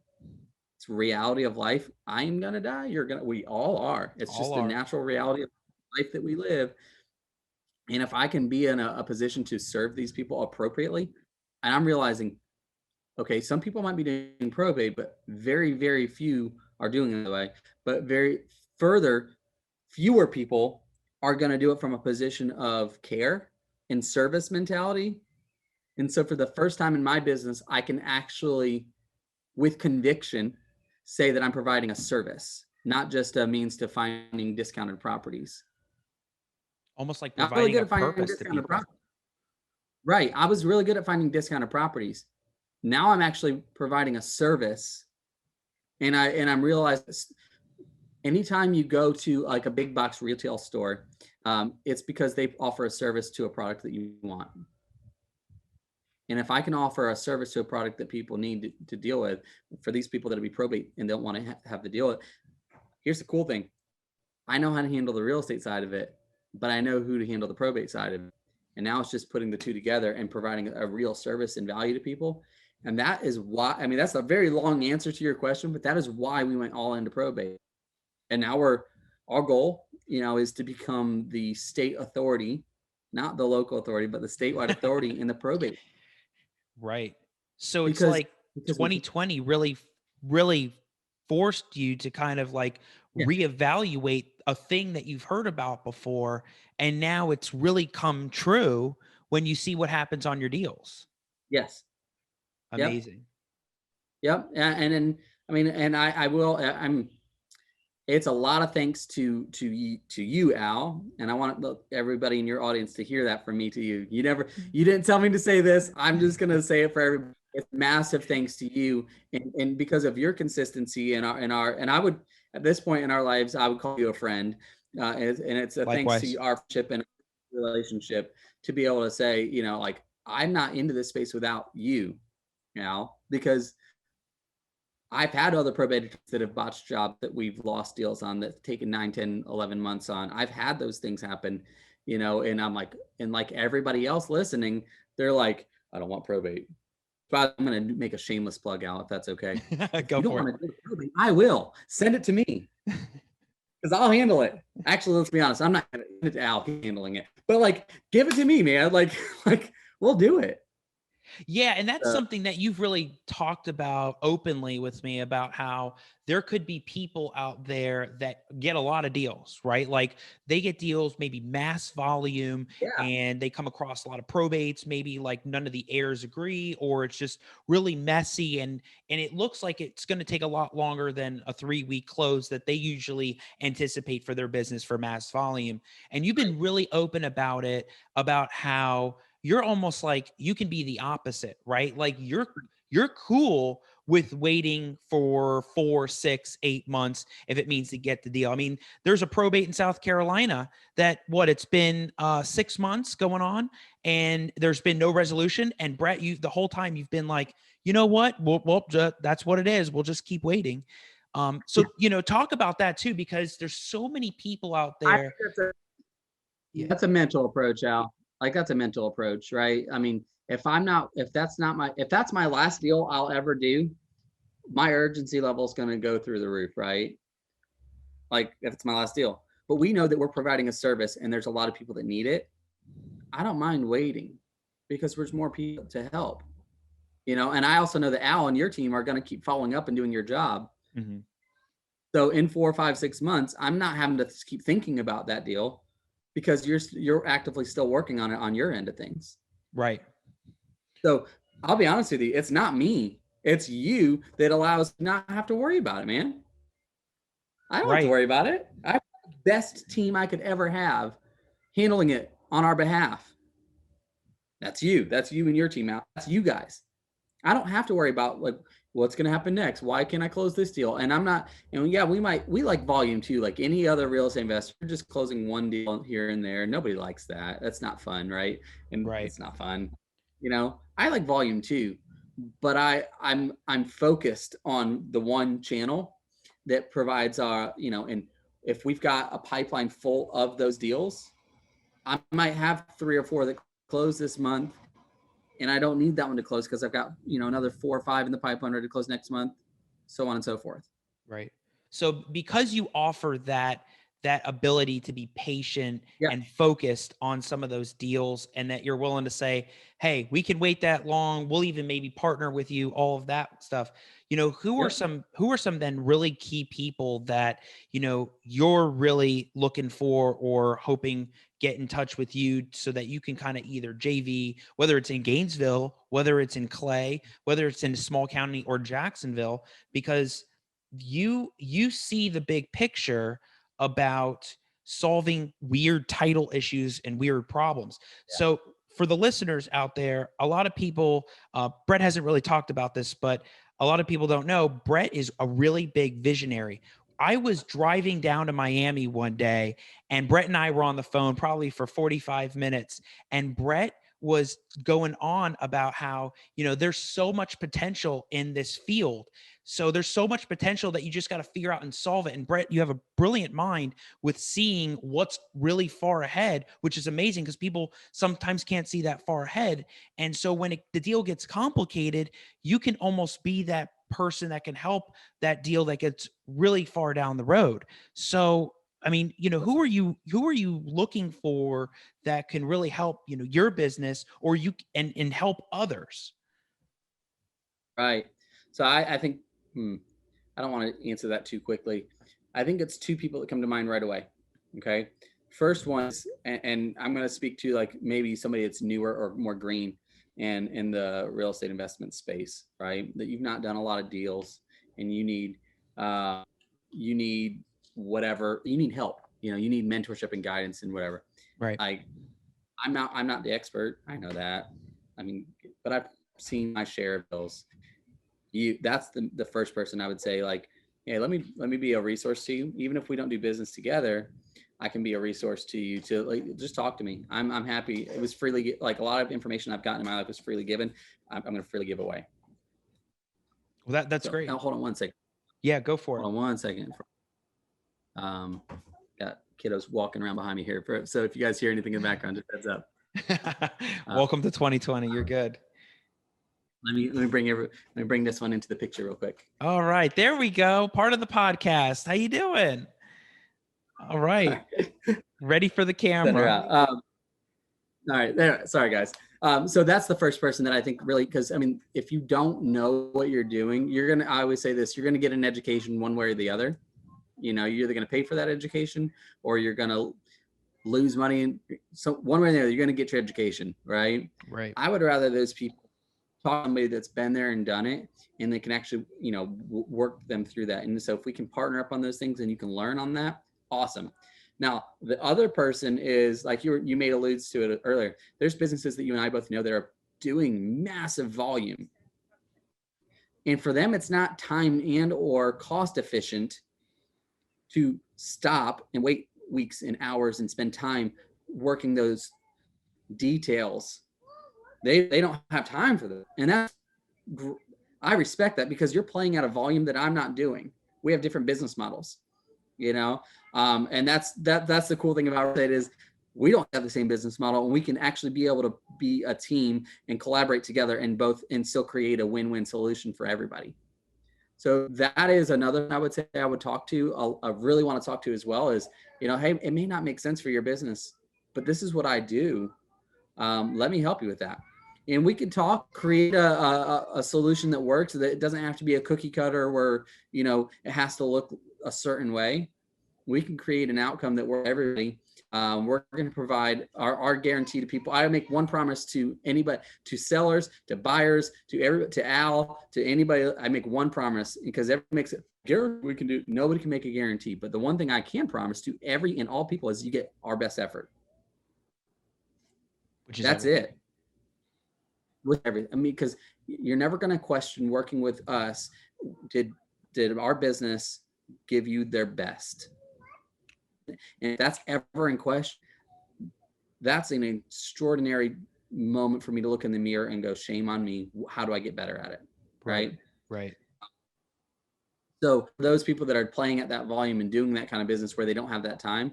It's reality of life. I am going to die. We all are. It's just the natural reality of life that we live. And if I can be in a position to serve these people appropriately, and I'm realizing, okay, some people might be doing probate, but very, very few are doing it that way. But fewer people are going to do it from a position of care and service mentality. And so for the first time in my business, I can actually, with conviction, say that I'm providing a service, not just a means to finding discounted properties. Almost like I'm really providing good a at finding purpose to discounted people. properties. Right. I was really good at finding discounted properties. Now I'm actually providing a service. And I'm realizing anytime you go to like a big box retail store, it's because they offer a service to a product that you want. And if I can offer a service to a product that people need to deal with, for these people that be probate and don't want to have to deal with, here's the cool thing. I know how to handle the real estate side of it, but I know who to handle the probate side of it. And now it's just putting the two together and providing a real service and value to people. And that is why, I mean, that's a very long answer to your question, but that is why we went all into probate. And now our goal, is to become the state authority, not the local authority, but the statewide authority in the probate. Right. So it's Because like 2020 really forced you to kind of like reevaluate a thing that you've heard about before. And now it's really come true when you see what happens on your deals. Yes. Amazing. Yep. And then, I mean, and it's a lot of thanks to you, Al. And I want everybody in your audience to hear that from me to you. You didn't tell me to say this. I'm just going to say it for everybody. It's massive thanks to you. And because of your consistency and I would, at this point in our lives, I would call you a friend. And it's a Likewise. thanks to our friendship and relationship to be able to say, like, I'm not into this space without you, Al, because I've had other probators that have botched jobs that we've lost deals on that's taken 9, 10, 11 months on. I've had those things happen, and I'm like, and like everybody else listening, they're like, I don't want probate. But I'm going to make a shameless plug out if that's okay. If you don't want to do probate, I will. Send it to me because I'll handle it. Actually, let's be honest. I'm not going to send it to Al handling it, but like, give it to me, man. Like we'll do it. Yeah. And that's something that you've really talked about openly with me about how there could be people out there that get a lot of deals, right? Like they get deals, maybe mass volume, and they come across a lot of probates, maybe like none of the heirs agree, or it's just really messy. And it looks like it's going to take a lot longer than a 3-week close that they usually anticipate for their business for mass volume. And you've been really open about it, about how you're almost like you can be the opposite, right? Like you're cool with waiting for 4, 6, 8 months if it means to get the deal. I mean, there's a probate in South Carolina that it's been 6 months going on and there's been no resolution. And Brett, the whole time you've been like, you know what? That's what it is. We'll just keep waiting. So talk about that too, because there's so many people out there. That's a mental approach, Al. Like that's a mental approach, right? I mean, if that's my last deal I'll ever do, my urgency level is going to go through the roof, right? Like if it's my last deal, but we know that we're providing a service and there's a lot of people that need it. I don't mind waiting because there's more people to help, and I also know that Al and your team are going to keep following up and doing your job. Mm-hmm. So in 4, 5, 6 months, I'm not having to keep thinking about that deal, because you're actively still working on it on your end of things. Right. So I'll be honest with you, it's not me. It's you that allows not have to worry about it, man. I don't have to worry about it. I have the best team I could ever have handling it on our behalf. That's you. That's you and your team out. That's you guys. I don't have to worry about like what's going to happen next. Why can't I close this deal? And I'm not, and yeah, we like volume too, like any other real estate investor, just closing one deal here and there. Nobody likes that. That's not fun. Right. And it's not fun. I like volume too, but I'm focused on the one channel that provides and if we've got a pipeline full of those deals, I might have 3 or 4 that close this month. And I don't need that one to close because I've got, another 4 or 5 in the pipeline ready to close next month, so on and so forth. Right. So because you offer that that ability to be patient Yeah. and focused on some of those deals, and that you're willing to say, hey, we can wait that long. We'll even maybe partner with you, all of that stuff. Who are Yep. some then really key people that, you're really looking for or hoping get in touch with you so that you can kind of either JV, whether it's in Gainesville, whether it's in Clay, whether it's in a small county or Jacksonville, because you see the big picture about solving weird title issues and weird problems. So for the listeners out there, a lot of people, Brett hasn't really talked about this, but a lot of people don't know Brett is a really big visionary. I was driving down to Miami one day, and Brett and I were on the phone probably for 45 minutes, and Brett was going on about how, there's so much potential in this field. So there's so much potential that you just got to figure out and solve it. And Brett, you have a brilliant mind with seeing what's really far ahead, which is amazing because people sometimes can't see that far ahead. And so when the deal gets complicated, you can almost be that person that can help that deal that gets really far down the road. So I mean, who are you looking for that can really help, your business or you and help others? Right. So I think, I don't want to answer that too quickly. I think it's two people that come to mind right away. Okay. First one is, and I'm going to speak to like maybe somebody that's newer or more green and in the real estate investment space, right? That you've not done a lot of deals and you need whatever, you need help, you need mentorship and guidance and whatever. Right. I'm not the expert. I know that. I mean, but I've seen my share of bills. That's the first person I would say, like, hey, let me be a resource to you. Even if we don't do business together, I can be a resource to you to like just talk to me. I'm happy. It was freely, like a lot of information I've gotten in my life was freely given. I'm going to freely give away. Well, that's So great. now hold on one second. Yeah, go for it. Hold on one second. Got kiddos walking around behind me here. So if you guys hear anything in the background, just heads up. Welcome to 2020. You're good. Let me bring this one into the picture real quick. All right, there we go. Part of the podcast. How you doing? All right. Ready for the camera. All right, there. Sorry, guys. So that's the first person that I think really, because I mean, if you don't know what you're doing, I always say this, you're gonna get an education one way or the other. You're either gonna pay for that education or you're gonna lose money. And so one way or the other, you're gonna get your education, right? Right. I would rather those people talk to somebody that's been there and done it, and they can actually, work them through that. And so if we can partner up on those things and you can learn on that, awesome. Now, the other person is like you made alludes to it earlier. There's businesses that you and I both know that are doing massive volume. And for them, it's not time and or cost efficient to stop and wait weeks and hours and spend time working those details. They don't have time for that. And I respect that because you're playing at a volume that I'm not doing. We have different business models, and that's the cool thing about it is we don't have the same business model, and we can actually be able to be a team and collaborate together and still create a win-win solution for everybody. So that is another I would say I would talk to. I really want to talk to as well is, hey, it may not make sense for your business, but this is what I do. Let me help you with that. And we can create a solution that works, that it doesn't have to be a cookie cutter where, it has to look a certain way. We can create an outcome that works for everybody. We're going to provide our guarantee to people. I make one promise to anybody, to sellers, to buyers, to Al, to anybody. I make one promise because everybody makes it. We can do. Nobody can make a guarantee, but the one thing I can promise to every and all people is you get our best effort. That's it. With everything. I mean, because you're never going to question working with us. Did our business give you their best? And if that's ever in question, that's an extraordinary moment for me to look in the mirror and go, shame on me. How do I get better at it? Right. So for those people that are playing at that volume and doing that kind of business where they don't have that time,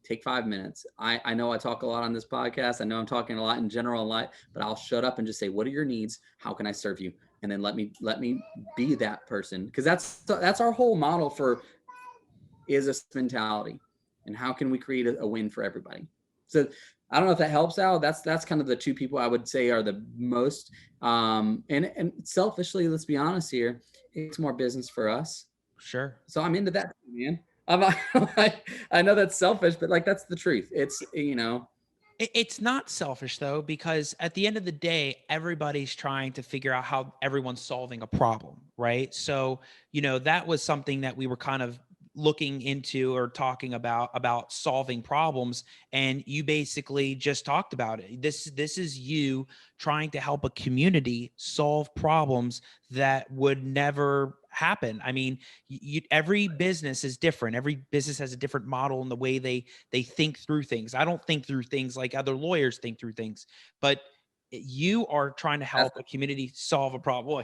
take 5 minutes. I know I talk a lot on this podcast. I know I'm talking a lot in general, but I'll shut up and just say, what are your needs? How can I serve you? And then let me be that person. Because that's our whole model for is a mentality, and how can we create a win for everybody? So I don't know if that helps out. That's kind of the two people I would say are the most, and selfishly, let's be honest here, it's more business for us. Sure. So I'm into that, man. I know that's selfish, but like, that's the truth. It's, It's not selfish though, because at the end of the day, everybody's trying to figure out how everyone's solving a problem, right? So, that was something that we were kind of looking into or talking about solving problems, and you basically just talked about it. This is you trying to help a community solve problems that would never happen. I mean, every business is different. Every business has a different model in the way they think through things. I don't think through things like other lawyers think through things, but you are trying to help a community solve a problem. Well,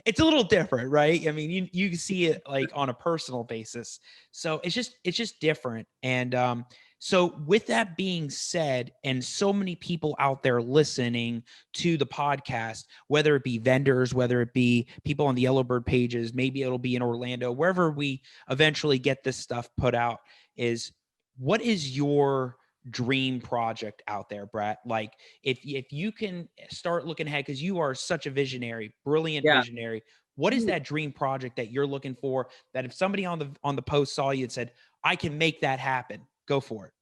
it's a little different, right? I mean, you see it like on a personal basis. So it's just different. And so with that being said, and so many people out there listening to the podcast, whether it be vendors, whether it be people on the Yellowbird pages, maybe it'll be in Orlando, wherever we eventually get this stuff put out, is what is your dream project out there, Brett? Like if you can start looking ahead, because you are such a visionary, brilliant yeah. visionary, what is that dream project that you're looking for, that if somebody on the post saw you and said, I can make that happen, go for it?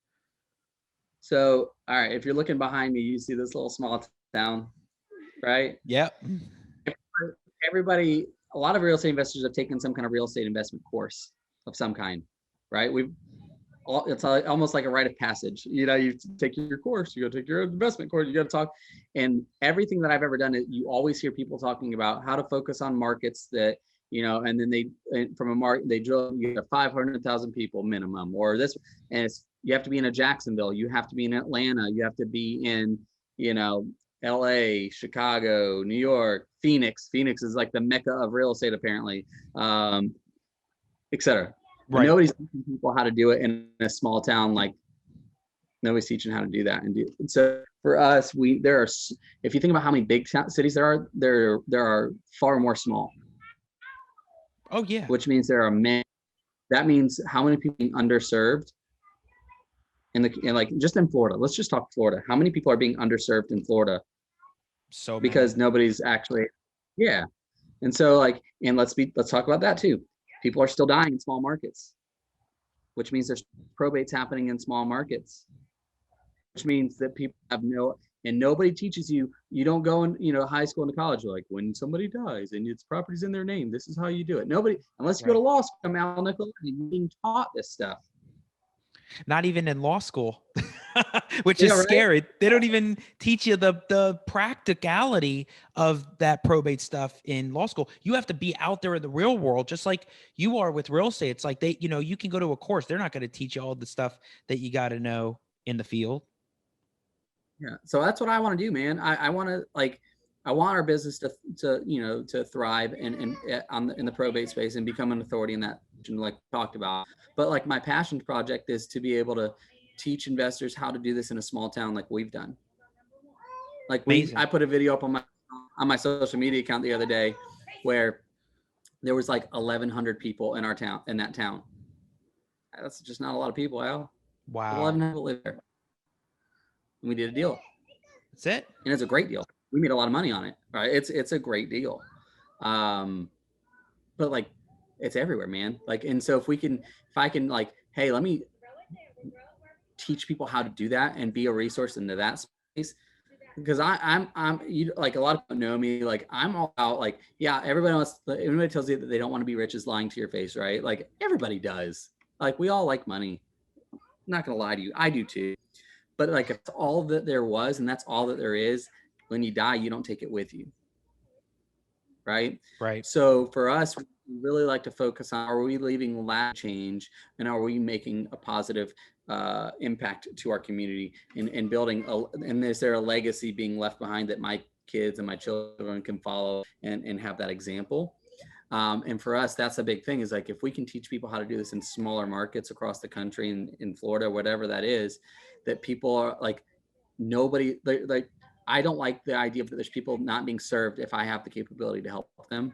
So, all right, if you're looking behind me, you see this little small town, right? Yep. Everybody, a lot of real estate investors have taken some kind of real estate investment course of some kind, right? It's almost like a rite of passage. You take your course, you go take your investment course, you got to talk. And everything that I've ever done, you always hear people talking about how to focus on markets that, and then from a market, they drill, you get 500,000 people minimum, or this, and you have to be in a Jacksonville, you have to be in Atlanta, you have to be in, LA, Chicago, New York, Phoenix. Phoenix is like the mecca of real estate, apparently, et cetera. Right. Nobody's teaching people how to do it in a small town. Like, nobody's teaching how to do that. And so for us, if you think about how many big cities there are far more small. Oh yeah. Which means there are many. That means how many people being underserved just in Florida. Let's just talk Florida. How many people are being underserved in Florida? So many. Because nobody's actually, yeah. And so let's talk about that too. People are still dying in small markets, which means there's probates happening in small markets, which means that people have and nobody teaches you don't go in, high school and college, like when somebody dies and it's properties in their name, this is how you do it. Nobody, unless you go to law school, Nicoletti, you're being taught this stuff. Not even in law school, which is scary. They don't even teach you the practicality of that probate stuff in law school. You have to be out there in the real world, just like you are with real estate. It's like you can go to a course. They're not going to teach you all the stuff that you got to know in the field. Yeah. So that's what I want to do, man. I want our business to thrive in the probate space and become an authority in that, like we talked about. But like my passion project is to be able to teach investors how to do this in a small town like we've done. Like I put a video up on my social media account the other day where there was like 1,100 people in that town. That's just not a lot of people, Al. Wow. 1,100 people live there. And we did a deal. That's it. And it's a great deal. We made a lot of money on it, right? It's a great deal. But like, it's everywhere, man. Like, and so if I can like, hey, let me teach people how to do that and be a resource into that space. Because I'm like, a lot of people know me. Like, I'm all about like, yeah, everybody tells you that they don't want to be rich is lying to your face, right? Like, everybody does. Like, we all like money. I'm not gonna lie to you, I do too. But like, if it's all that there was and that's all that there is, when you die, you don't take it with you. Right. So for us, we really like to focus on, are we leaving lasting change, and are we making a positive impact to our community, and building and is there a legacy being left behind that my kids and my children can follow and have that example? And for us, that's a big thing, is like, if we can teach people how to do this in smaller markets across the country, in Florida, whatever that is, that people are like, I don't like the idea that there's people not being served if I have the capability to help them.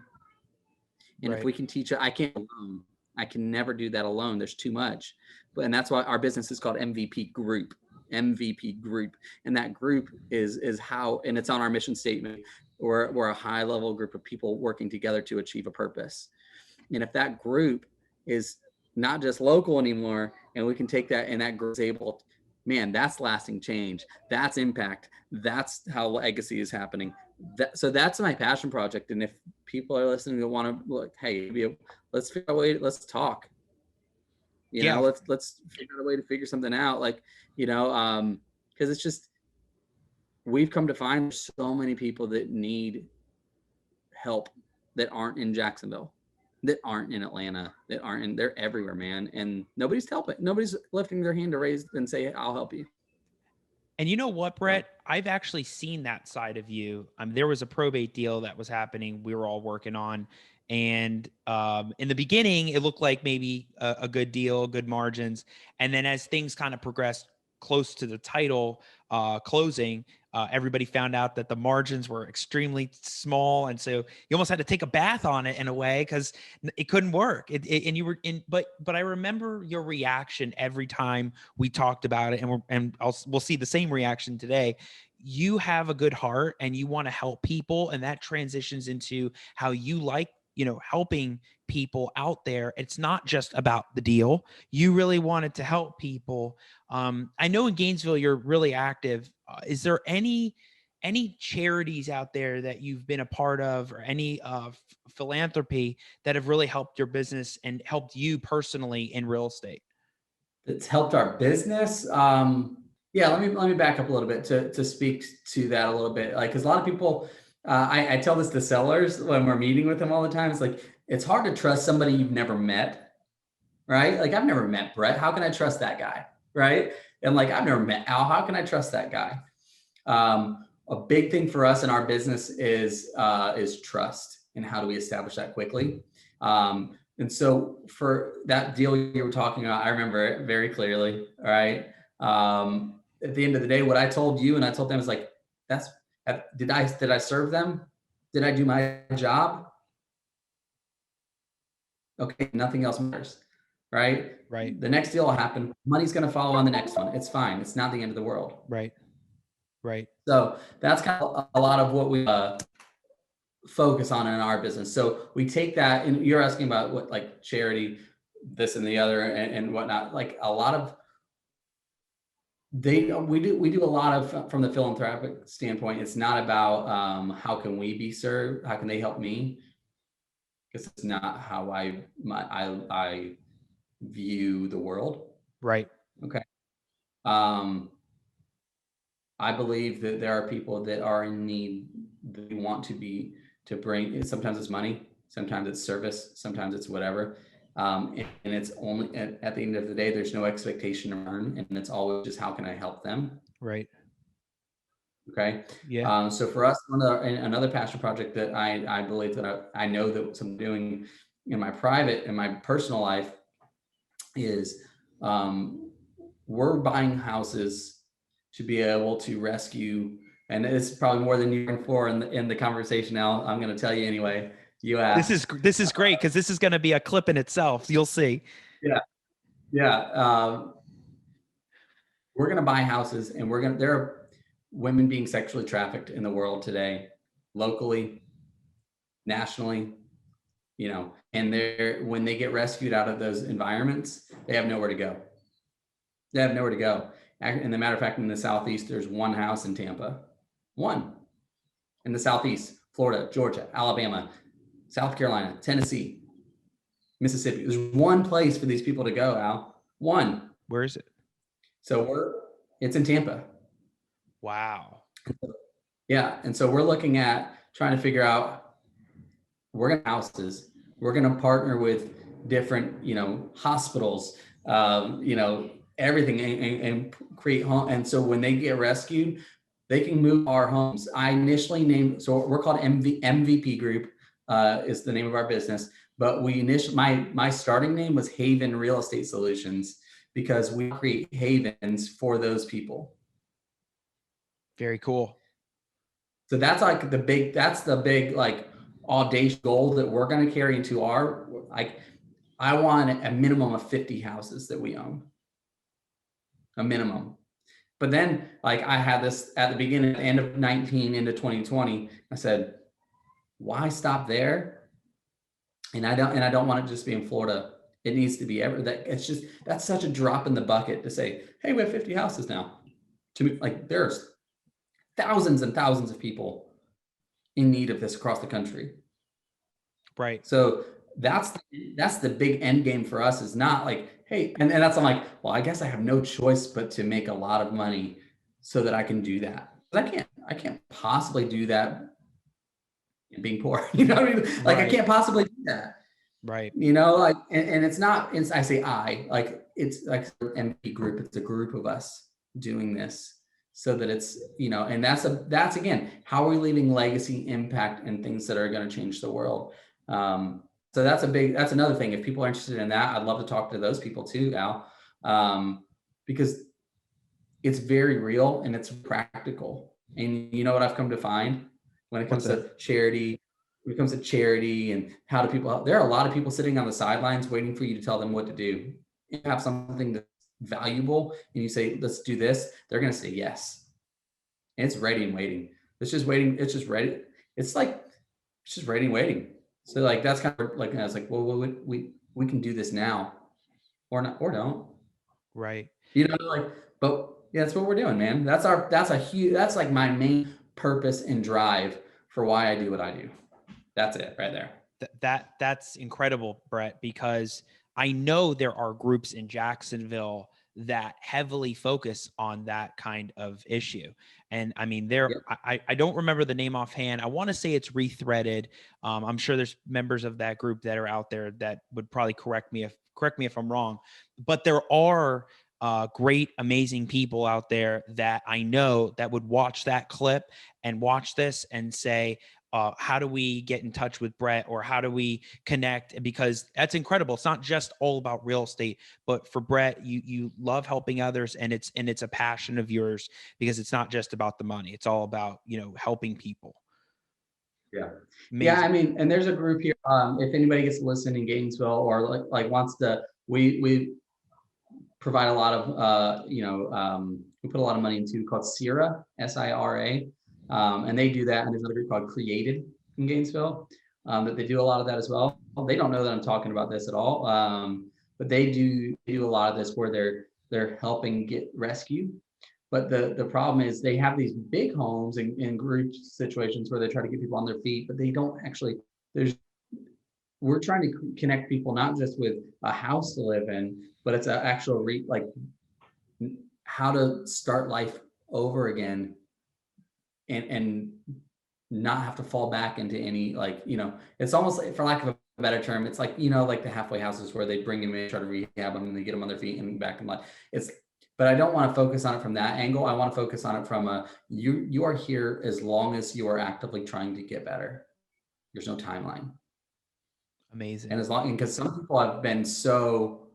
And if we can teach it, I can't alone. I can never do that alone. There's too much. And that's why our business is called MVP Group. MVP Group. And that group is how, and it's on our mission statement. We're a high level group of people working together to achieve a purpose. And if that group is not just local anymore, and we can take that, and that group is able, man, that's lasting change. That's impact. That's how legacy is happening. So that's my passion project. And if people are listening to want to look, hey, let's figure out a way, let's talk. Let's figure out a way to figure something out. Because it's just, we've come to find so many people that need help that aren't in Jacksonville, that aren't in Atlanta, they're everywhere, man. And nobody's helping. Nobody's lifting their hand to raise and say, I'll help you. And you know what, Brett? I've actually seen that side of you. There was a probate deal that was happening. We were all working on. And in the beginning, it looked like maybe a good deal, good margins. And then as things kind of progressed close to the title closing, everybody found out that the margins were extremely small. And so you almost had to take a bath on it in a way because it couldn't work. And you were in, but I remember your reaction every time we talked about it, and we'll see the same reaction today. You have a good heart and you want to help people, and that transitions into how you like, helping people out there. It's not just about the deal. You really wanted to help people. I know in Gainesville, you're really active. Is there any charities out there that you've been a part of, or any philanthropy that have really helped your business and helped you personally in real estate? It's helped our business. Yeah, let me back up a little bit to speak to that a little bit. Like, because a lot of people, I tell this to sellers when we're meeting with them all the time. It's like, it's hard to trust somebody you've never met, right? Like, I've never met Brett. How can I trust that guy, right? And like, I've never met Al. How can I trust that guy? A big thing for us in our business is trust, and how do we establish that quickly? And so for that deal you were talking about, I remember it very clearly. All right. At the end of the day, what I told you and I told them is like, did I serve them? Did I do my job? Okay. Nothing else matters. Right. Right. The next deal will happen. Money's going to follow on the next one. It's fine. It's not the end of the world. Right. Right. So that's kind of a lot of what we focus on in our business. So we take that, and you're asking about what, like charity, this and the other and whatnot. Like a lot of we do a lot of, from the philanthropic standpoint. It's not about how can we be served? How can they help me? Because it's not how I view the world. Right. Okay. I believe that there are people that are in need, that want to bring. Sometimes it's money, sometimes it's service, sometimes it's whatever. And it's only at the end of the day, there's no expectation to earn, and it's always just how can I help them? Right. Okay. Yeah. So for us, another passion project that I believe that I know that I'm doing in my personal life is we're buying houses to be able to rescue, and it's probably more than you're in for in the conversation. Now I'm going to tell you anyway. You asked. This is great, because this is going to be a clip in itself. You'll see. Yeah. We're going to buy houses, and there are women being sexually trafficked in the world today, locally, nationally, and when they get rescued out of those environments, they have nowhere to go. And the matter of fact, in the Southeast, there's one house in Tampa, one in the Southeast, Florida, Georgia, Alabama, South Carolina, Tennessee, Mississippi. There's one place for these people to go, Al. One. Where is it? So it's in Tampa. Wow. Yeah. And so we're looking at trying to figure out, we're going to houses, we're going to partner with different, hospitals, everything, and create home. And so when they get rescued, they can move our homes. I initially named, so we're called MVP Group, is the name of our business. But my starting name was Haven Real Estate Solutions, because we create havens for those people. Very cool. So that's like the big like audacious goal that we're going to carry into our, like, I want a minimum of 50 houses that we own, a minimum. But then like I had this at the beginning, at the end of 19 into 2020, I said, why stop there? And I don't want it to just be in Florida. It needs to be that's such a drop in the bucket to say, hey, we have 50 houses now. To me, like there's thousands and thousands of people in need of this across the country. Right. So that's the big end game for us, is not like, hey, and that's, I'm like, well, I guess I have no choice but to make a lot of money so that I can do that. But I can't possibly do that being poor. You know what I mean? Like, I can't possibly do that. Right. You know, like, and it's not, I say like, it's like an MP group. It's a group of us doing this so that it's, you know, and that's again, how are we leaving legacy, impact, and things that are going to change the world? So that's another thing. If people are interested in that, I'd love to talk to those people too, Al, because it's very real and it's practical. And you know what I've come to find when it comes to charity, and how do people help? There are a lot of people sitting on the sidelines waiting for you to tell them what to do. If you have something that's valuable and you say, let's do this, they're going to say yes. And it's ready and waiting. It's just waiting. It's just ready. It's just ready and waiting. So like, that's kind of like, I was like, well, we can do this now or not, or don't. Right. You know, like, but yeah, that's what we're doing, man. That's like my main purpose and drive for why I do what I do. That's it right there. That's incredible, Brett, because I know there are groups in Jacksonville that heavily focus on that kind of issue. And I mean, I don't remember the name offhand. I want to say it's Rethreaded. I'm sure there's members of that group that are out there that would probably correct me if I'm wrong, but there are great, amazing people out there that I know that would watch that clip and watch this and say, how do we get in touch with Brett, or how do we connect? Because that's incredible. It's not just all about real estate, but for Brett, you love helping others, and it's a passion of yours, because it's not just about the money. It's all about, you know, helping people. Yeah. Amazing. Yeah. I mean, and there's a group here. If anybody gets to listen in Gainesville, or like wants to, we provide a lot of, we put a lot of money into, called SIRA, SIRA. And they do that. And there's another group called Created in Gainesville, that they do a lot of that as well. They don't know that I'm talking about this at all. But they do a lot of this where they're helping get rescue. But the problem is they have these big homes in group situations where they try to get people on their feet, but they don't actually, we're trying to connect people, not just with a house to live in, but it's an actual like how to start life over again and not have to fall back into any, like, you know, it's almost like, for lack of a better term, it's like, you know, like the halfway houses where they bring them in, try to rehab them, and they get them on their feet and back in life. But I don't want to focus on it from that angle. I want to focus on it from you are here as long as you are actively trying to get better. There's no timeline. Amazing. And because some people have been so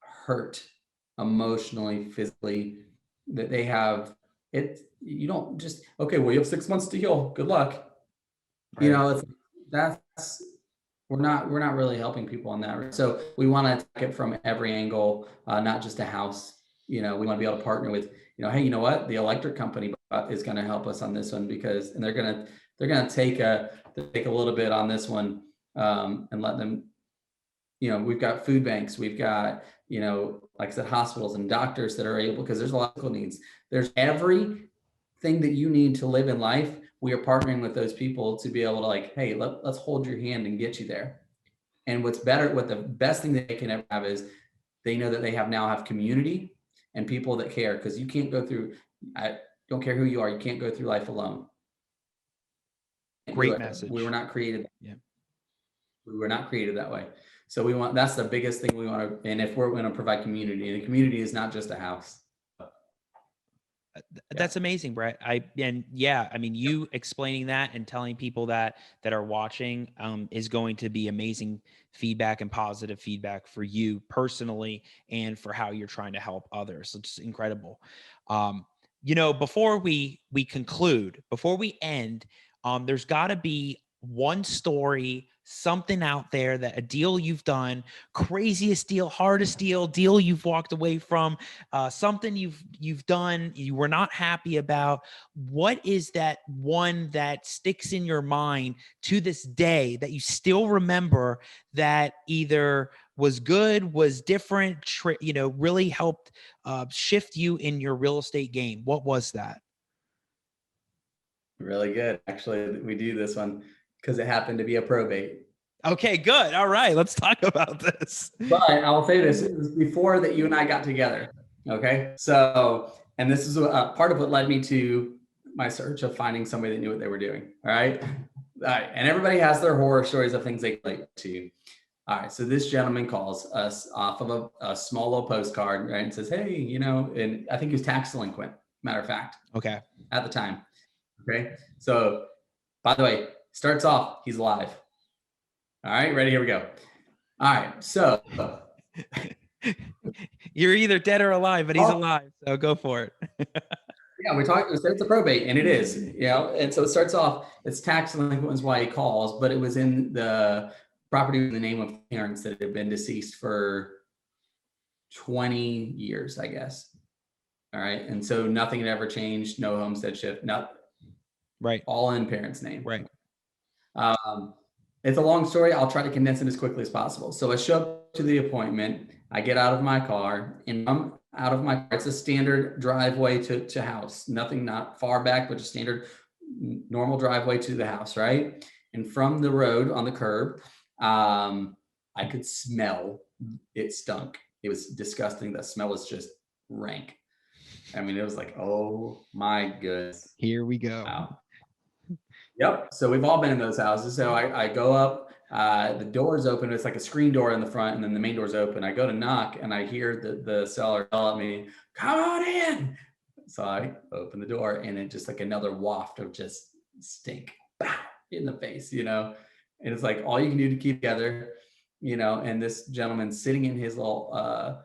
hurt emotionally, physically, that they have it. You don't just, okay, well, you have 6 months to heal. Good luck. Right. You know, we're not really helping people on that. So we want to attack it from every angle, not just a house. You know, we want to be able to partner with, you know, hey, you know what, the electric company is going to help us on this one, because, and they're going to take a little bit on this one, and let them, you know, we've got food banks, we've got, you know, like I said, hospitals and doctors that are able, because there's a lot of needs. There's everything that you need to live in life. We are partnering with those people to be able to, like, hey, let's hold your hand and get you there. And what the best thing that they can ever have is they know that they now have community and people that care, because you can't go through, I don't care who you are, you can't go through life alone. Great message. We were not created. Yeah. We were not created that way. So that's the biggest thing we want to, and if we're going to provide community, and the community is not just a house. That's amazing, Brett. I mean, you explaining that and telling people that are watching is going to be amazing feedback and positive feedback for you personally, and for how you're trying to help others. It's incredible. You know, before we conclude, before we end, there's got to be one story, something out there, that a deal you've done, craziest deal, hardest deal you've walked away from, something you've done you were not happy about. What is that one that sticks in your mind to this day that you still remember, that either was good, was different, really helped shift you in your real estate game? What was that? Really good. Actually, we do this one because it happened to be a probate. Okay, good. All right, let's talk about this. But I'll say this, it was before that you and I got together. Okay. So, and this is part of what led me to my search of finding somebody that knew what they were doing. All right. All right. And everybody has their horror stories of things they relate to. All right. So this gentleman calls us off of a small little postcard, right? And says, hey, and I think he was tax delinquent, matter of fact. Okay. At the time. Okay. So, by the way, starts off, he's alive. All right. Ready? Here we go. All right. So you're either dead or alive, but he's alive. So go for it. Yeah, we're talking, it's a probate, and it is, and so it starts off, it's tax delinquent is why he calls, but it was in the property in the name of parents that had been deceased for 20 years, I guess. All right. And so nothing had ever changed, no homestead shift, not right. All in parents' name. Right. It's a long story. I'll try to condense it as quickly as possible. So I show up to the appointment. I get out of my car, and I'm out of my car. It's a standard driveway to house. Nothing, not far back, but just standard normal driveway to the house, right? And from the road on the curb, I could smell it. Stunk. It was disgusting. The smell was just rank. I mean, it was like, oh my goodness. Here we go. Wow. Yep. So we've all been in those houses. So I go up, the door's open. It's like a screen door in the front, and then the main door's open. I go to knock, and I hear the seller yell at me, come on in. So I open the door, and it just like another waft of just stink in the face, and it's like all you can do to keep together, and this gentleman's sitting in his little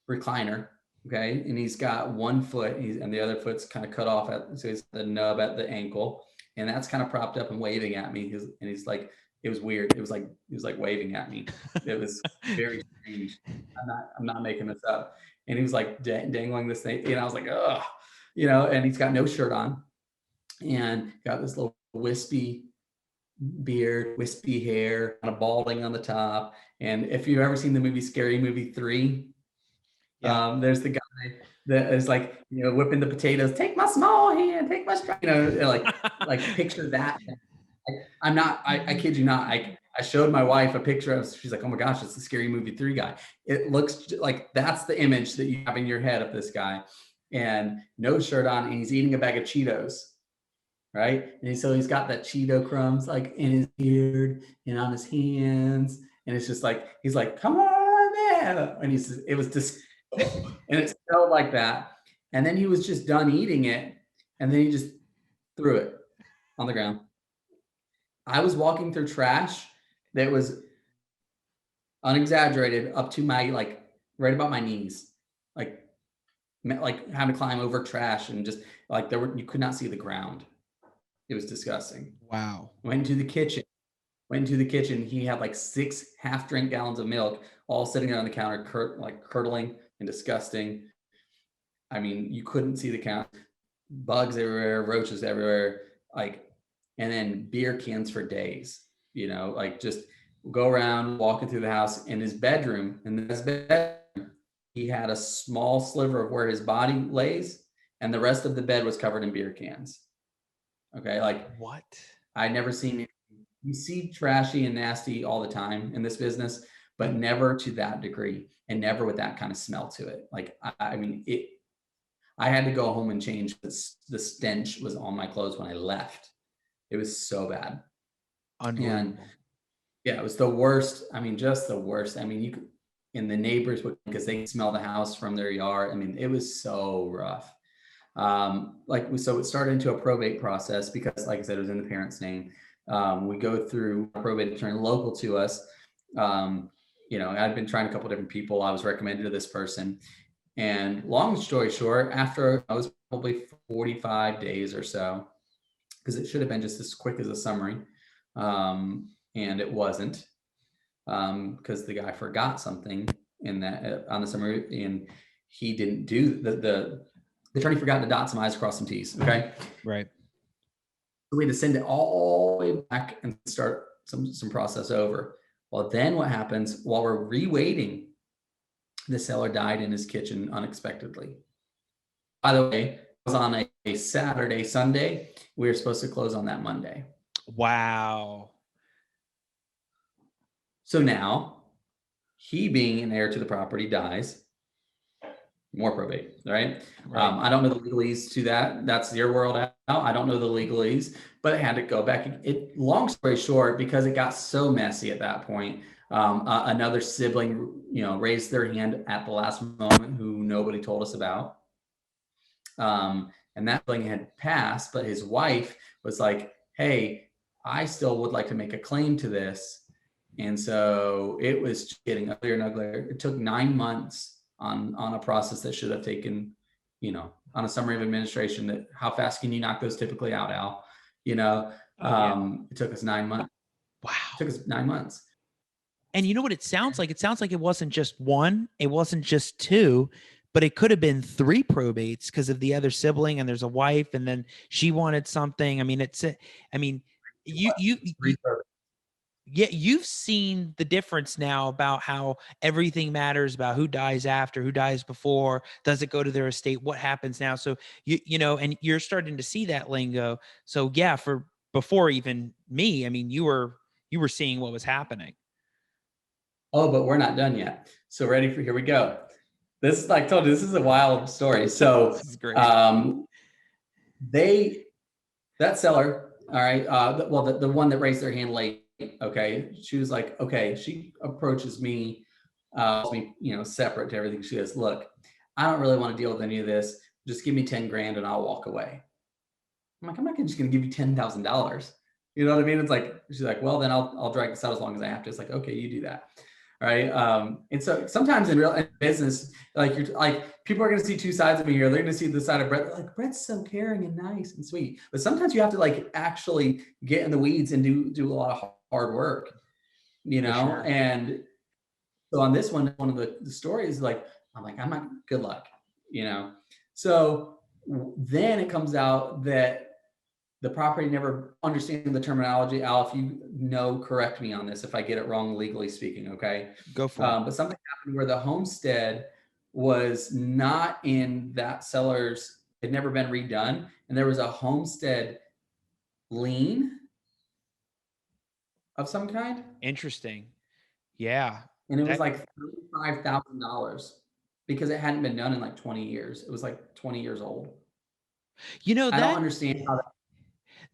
recliner. Okay. And he's got one foot, and the other foot's kind of cut off so he's the nub at the ankle. And that's kind of propped up and waving at me. And he's like, it was weird. It was like, he was like waving at me. It was very strange. I'm not making this up. And he was like dangling this thing. And I was like, oh, and he's got no shirt on, and got this little wispy beard, wispy hair, kind of balding on the top. And if you've ever seen the movie Scary Movie 3, there's the guy that is like, whipping the potatoes, take my small hand, take my strong, like picture that. I kid you not. I showed my wife a picture of, she's like, oh my gosh, it's the Scary Movie 3 guy. It looks like that's the image that you have in your head of this guy, and no shirt on, and he's eating a bag of Cheetos. Right. And so he's got that Cheeto crumbs like in his beard and on his hands. And it's just like, he's like, come on, man. And it was just, and it smelled like that. And then he was just done eating it, and then he just threw it on the ground. I was walking through trash that was unexaggerated up to my, like, right about my knees, like having to climb over trash, and just like you could not see the ground. It was disgusting. Wow. Went into the kitchen. He had like 6 half-drink gallons of milk all sitting there on the counter, curdling and disgusting. I mean, you couldn't see the count. Bugs everywhere, roaches everywhere, and then beer cans for days, just go around walking through the house. In his bedroom, he had a small sliver of where his body lays, and the rest of the bed was covered in beer cans. Okay. What? I never seen it. You see trashy and nasty all the time in this business, but never to that degree, and never with that kind of smell to it. I had to go home and change. The stench was on my clothes when I left. It was so bad. And yeah, it was the worst. I mean, just the worst. I mean, you could, and the neighbors would, because they could smell the house from their yard. I mean, it was so rough. So it started into a probate process because, like I said, it was in the parents' name. We go through a probate attorney local to us. I'd been trying a couple different people. I was recommended to this person, and long story short, after I was probably 45 days or so, because it should have been just as quick as a summary. and it wasn't, because the guy forgot something in that on the summary, and he didn't do the attorney forgot to dot some I's, cross some T's. Okay. Right. So we had to send it all the way back and start some process over. Well, then what happens while we're re-waiting, the seller died in his kitchen unexpectedly. By the way, it was on a Saturday, Sunday. We were supposed to close on that Monday. Wow. So now, he being an heir to the property dies. More probate, right? I don't know the legalese to that. That's your world out. I don't know the legalese, but it had to go back. Long story short, because it got so messy at that point, another sibling, raised their hand at the last moment, who nobody told us about. And that sibling had passed, but his wife was like, "Hey, I still would like to make a claim to this." And so it was getting uglier and uglier. It took 9 months on a process that should have taken, on a summary of administration, that how fast can you knock those typically out, Al? It took us 9 months. Wow. It took us 9 months. And you know what it sounds like? It sounds like it wasn't just one, it wasn't just two, but it could have been 3 probates because of the other sibling, and there's a wife, and then she wanted something. I mean, you've seen the difference now about how everything matters, about who dies after, who dies before, does it go to their estate, what happens now. So and you're starting to see that lingo. So yeah, for before even me, I mean, you were seeing what was happening. Oh, but we're not done yet. So here we go. This is, like I told you, this is a wild story. So This is great. That seller, all right, the one that raised their hand late, okay, she was like, okay, she approaches me, separate to everything. She goes, "Look, I don't really want to deal with any of this. Just give me 10 grand and I'll walk away." I'm like, "I'm not just going to give you $10,000. You know what I mean?" It's like, she's like, "Well, then I'll drag this out as long as I have to." It's like, "Okay, you do that." All right. And so sometimes in business, people are going to see 2 sides of me here. They're going to see the side of Brett. Like, Brett's so caring and nice and sweet, but sometimes you have to actually get in the weeds and do a lot of hard work, Sure. And so on this one of the stories, I'm not, good luck, So then it comes out that the property never understanding the terminology. Al, if you know, correct me on this if I get it wrong legally speaking, okay? Go for it. But something happened where the homestead was not in that seller's, had never been redone, and there was a homestead lien of some kind. Interesting. Yeah. And it was like $35,000 because it hadn't been done in 20 years. It was 20 years old. I don't understand how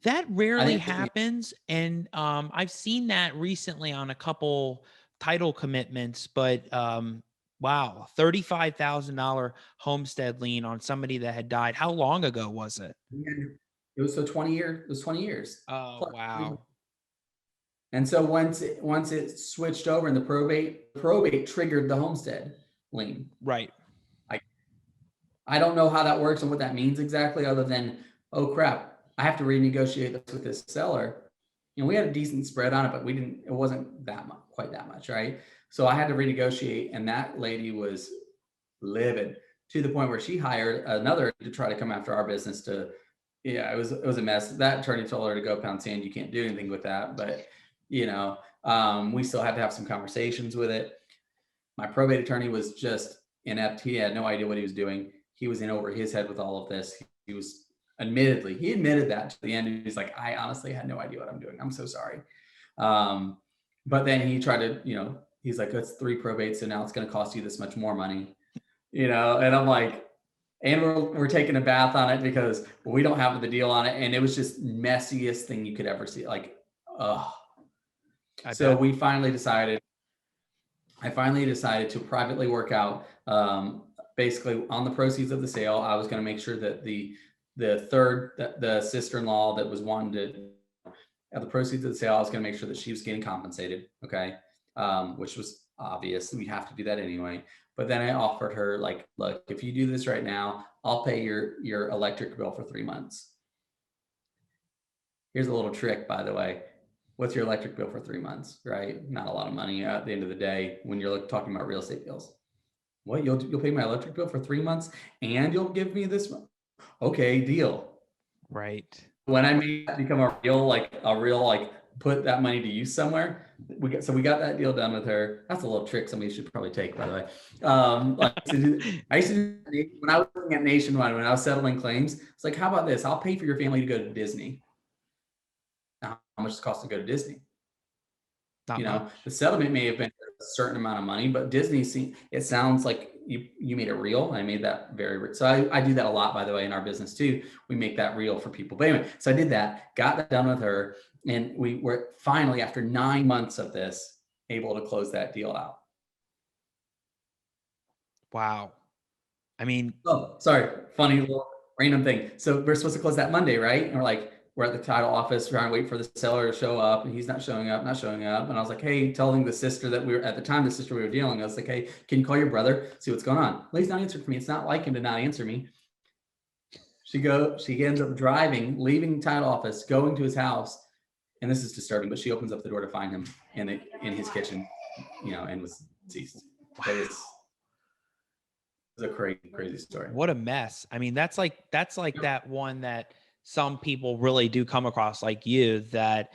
that rarely happens. And I've seen that recently on a couple title commitments, but wow, $35,000 homestead lien on somebody that had died. How long ago was it? It was 20 years. It was 20 years. Oh, wow. And so once it switched over and the probate triggered the homestead lien. Right. I don't know how that works and what that means exactly, other than, oh crap, I have to renegotiate this with this seller. We had a decent spread on it, but it wasn't that much, quite that much, right? So I had to renegotiate, and that lady was livid to the point where she hired another to try to come after our business it was a mess. That attorney told her to go pound sand. You can't do anything with that, but we still had to have some conversations with it. My probate attorney was just inept. He had no idea what he was doing. He was in over his head with all of this. He admitted that to the end. He's like, "I honestly had no idea what I'm doing. I'm so sorry." But then he tried to, he's like, "It's 3 probates, so now it's going to cost you this much more money," and I'm like, and we're taking a bath on it because we don't have the deal on it. And it was just messiest thing you could ever see. So I finally decided to privately work out, basically on the proceeds of the sale. I was going to make sure that the sister-in-law that was wanting to have the proceeds of the sale, I was going to make sure that she was getting compensated. Okay. Which was obvious. We have to do that anyway. But then I offered her, "Look, if you do this right now, I'll pay your electric bill for 3 months." Here's a little trick, by the way. what's your electric bill for 3 months, right? Not a lot of money at the end of the day when you're talking about real estate deals. What, you'll pay my electric bill for 3 months and you'll give me this one? Okay, deal. Right. When I made that become a real put that money to use somewhere, we got that deal done with her. That's a little trick somebody should probably take, by the way. I used to do when I was working at Nationwide, when I was settling claims, it's like, how about this? I'll pay for your family to go to Disney. Now, how much does it cost to go to Disney? Not much. The settlement may have been a certain amount of money, but Disney, it sounds like you made it real. I made that very real. So I do that a lot, by the way, in our business too. We make that real for people. But anyway, so I did that, got that done with her. And we were finally, after 9 months of this, able to close that deal out. Wow. I mean, oh, sorry, funny little random thing. So we're supposed to close that Monday, right? And we're at the title office trying to wait for the seller to show up, and he's not showing up. And I was like, hey, telling the sister that we were dealing, I was like, hey, can you call your brother, see what's going on? Well, he's not answering for me. It's not like him to not answer me. She ends up driving, leaving the title office, going to his house. And this is disturbing, but she opens up the door to find him in his kitchen, and was deceased. Wow. It's a crazy story. What a mess. I mean, that's like that one that some people really do come across, like you, that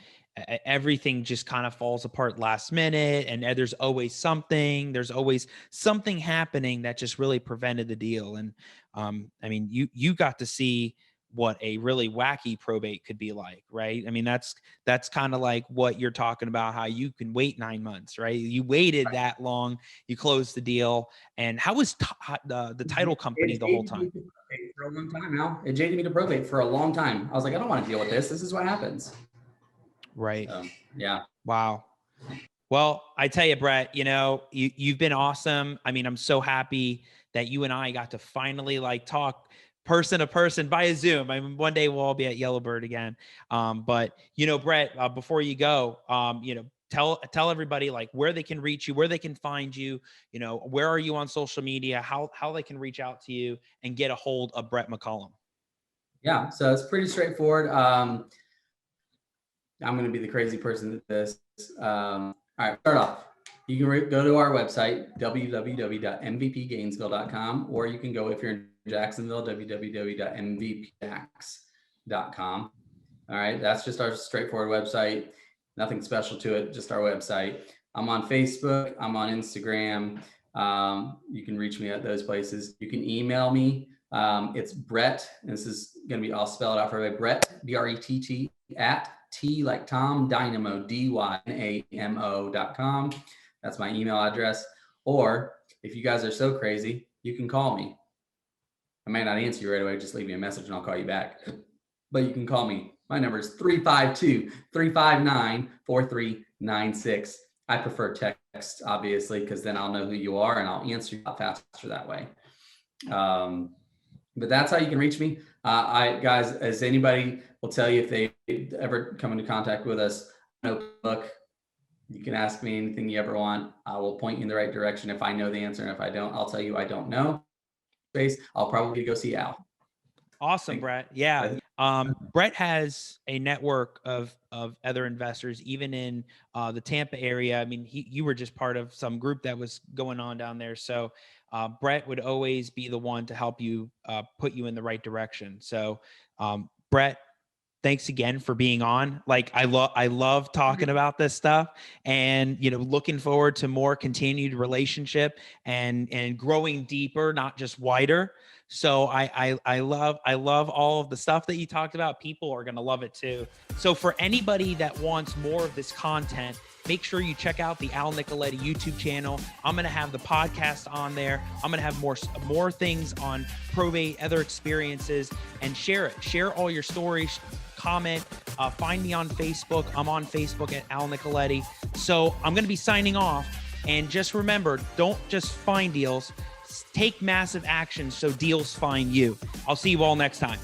everything just kind of falls apart last minute, and there's always something happening that just really prevented the deal. And I mean, you got to see what a really wacky probate could be like, right? I mean, that's kind of like what you're talking about, how you can wait 9 months, right? You waited that long, you closed the deal. And how was the title company the whole time? For a long time now. It jaded me to probate for a long time. I was like, I don't want to deal with this. This is what happens. Right. So, yeah. Wow. Well, I tell you, Brett, you've been awesome. I mean, I'm so happy that you and I got to finally talk person to person via Zoom. I mean, one day we'll all be at Yellowbird again. But Brett, before you go, tell everybody where they can reach you, where they can find you, where are you on social media, how they can reach out to you and get a hold of Brett McCollum. Yeah. So it's pretty straightforward. I'm going to be the crazy person at this. All right, start off. You can go to our website, www.mvpgainesville.com, or you can go, if you're in Jacksonville, www.mvpjax.com. All right, that's just our straightforward website. Nothing special to it, just our website. I'm on Facebook. I'm on Instagram. You can reach me at those places. You can email me. It's Brett. And this is going to be, I'll spell it out for everybody. Brett, B-R-E-T-T, at T like Tom, Dynamo, DYNAMO.com. That's my email address. Or if you guys are so crazy, you can call me. I may not answer you right away. Just leave me a message and I'll call you back. But you can call me. My number is 352-359-4396. I prefer text, obviously, because then I'll know who you are and I'll answer you a lot faster that way. But that's how you can reach me. Guys, as anybody will tell you, if they ever come into contact with us, notebook, you can ask me anything you ever want. I will point you in the right direction if I know the answer. And if I don't, I'll tell you I don't know. I'll probably go see Al. Awesome, Brett. Yeah. Brett has a network of other investors, even in the Tampa area. I mean, you were just part of some group that was going on down there. So Brett would always be the one to help you put you in the right direction. So Brett, thanks again for being on. I love talking about this stuff, and looking forward to more continued relationship and growing deeper, not just wider. So I love all of the stuff that you talked about. People are going to love it too. So for anybody that wants more of this content, make sure you check out the Al Nicoletti YouTube channel. I'm going to have the podcast on there. I'm going to have more things on probate, other experiences, and share it. Share all your stories, comment, find me on Facebook. I'm on Facebook at Al Nicoletti. So I'm going to be signing off, and just remember, don't just find deals, take massive action so deals find you. I'll see you all next time.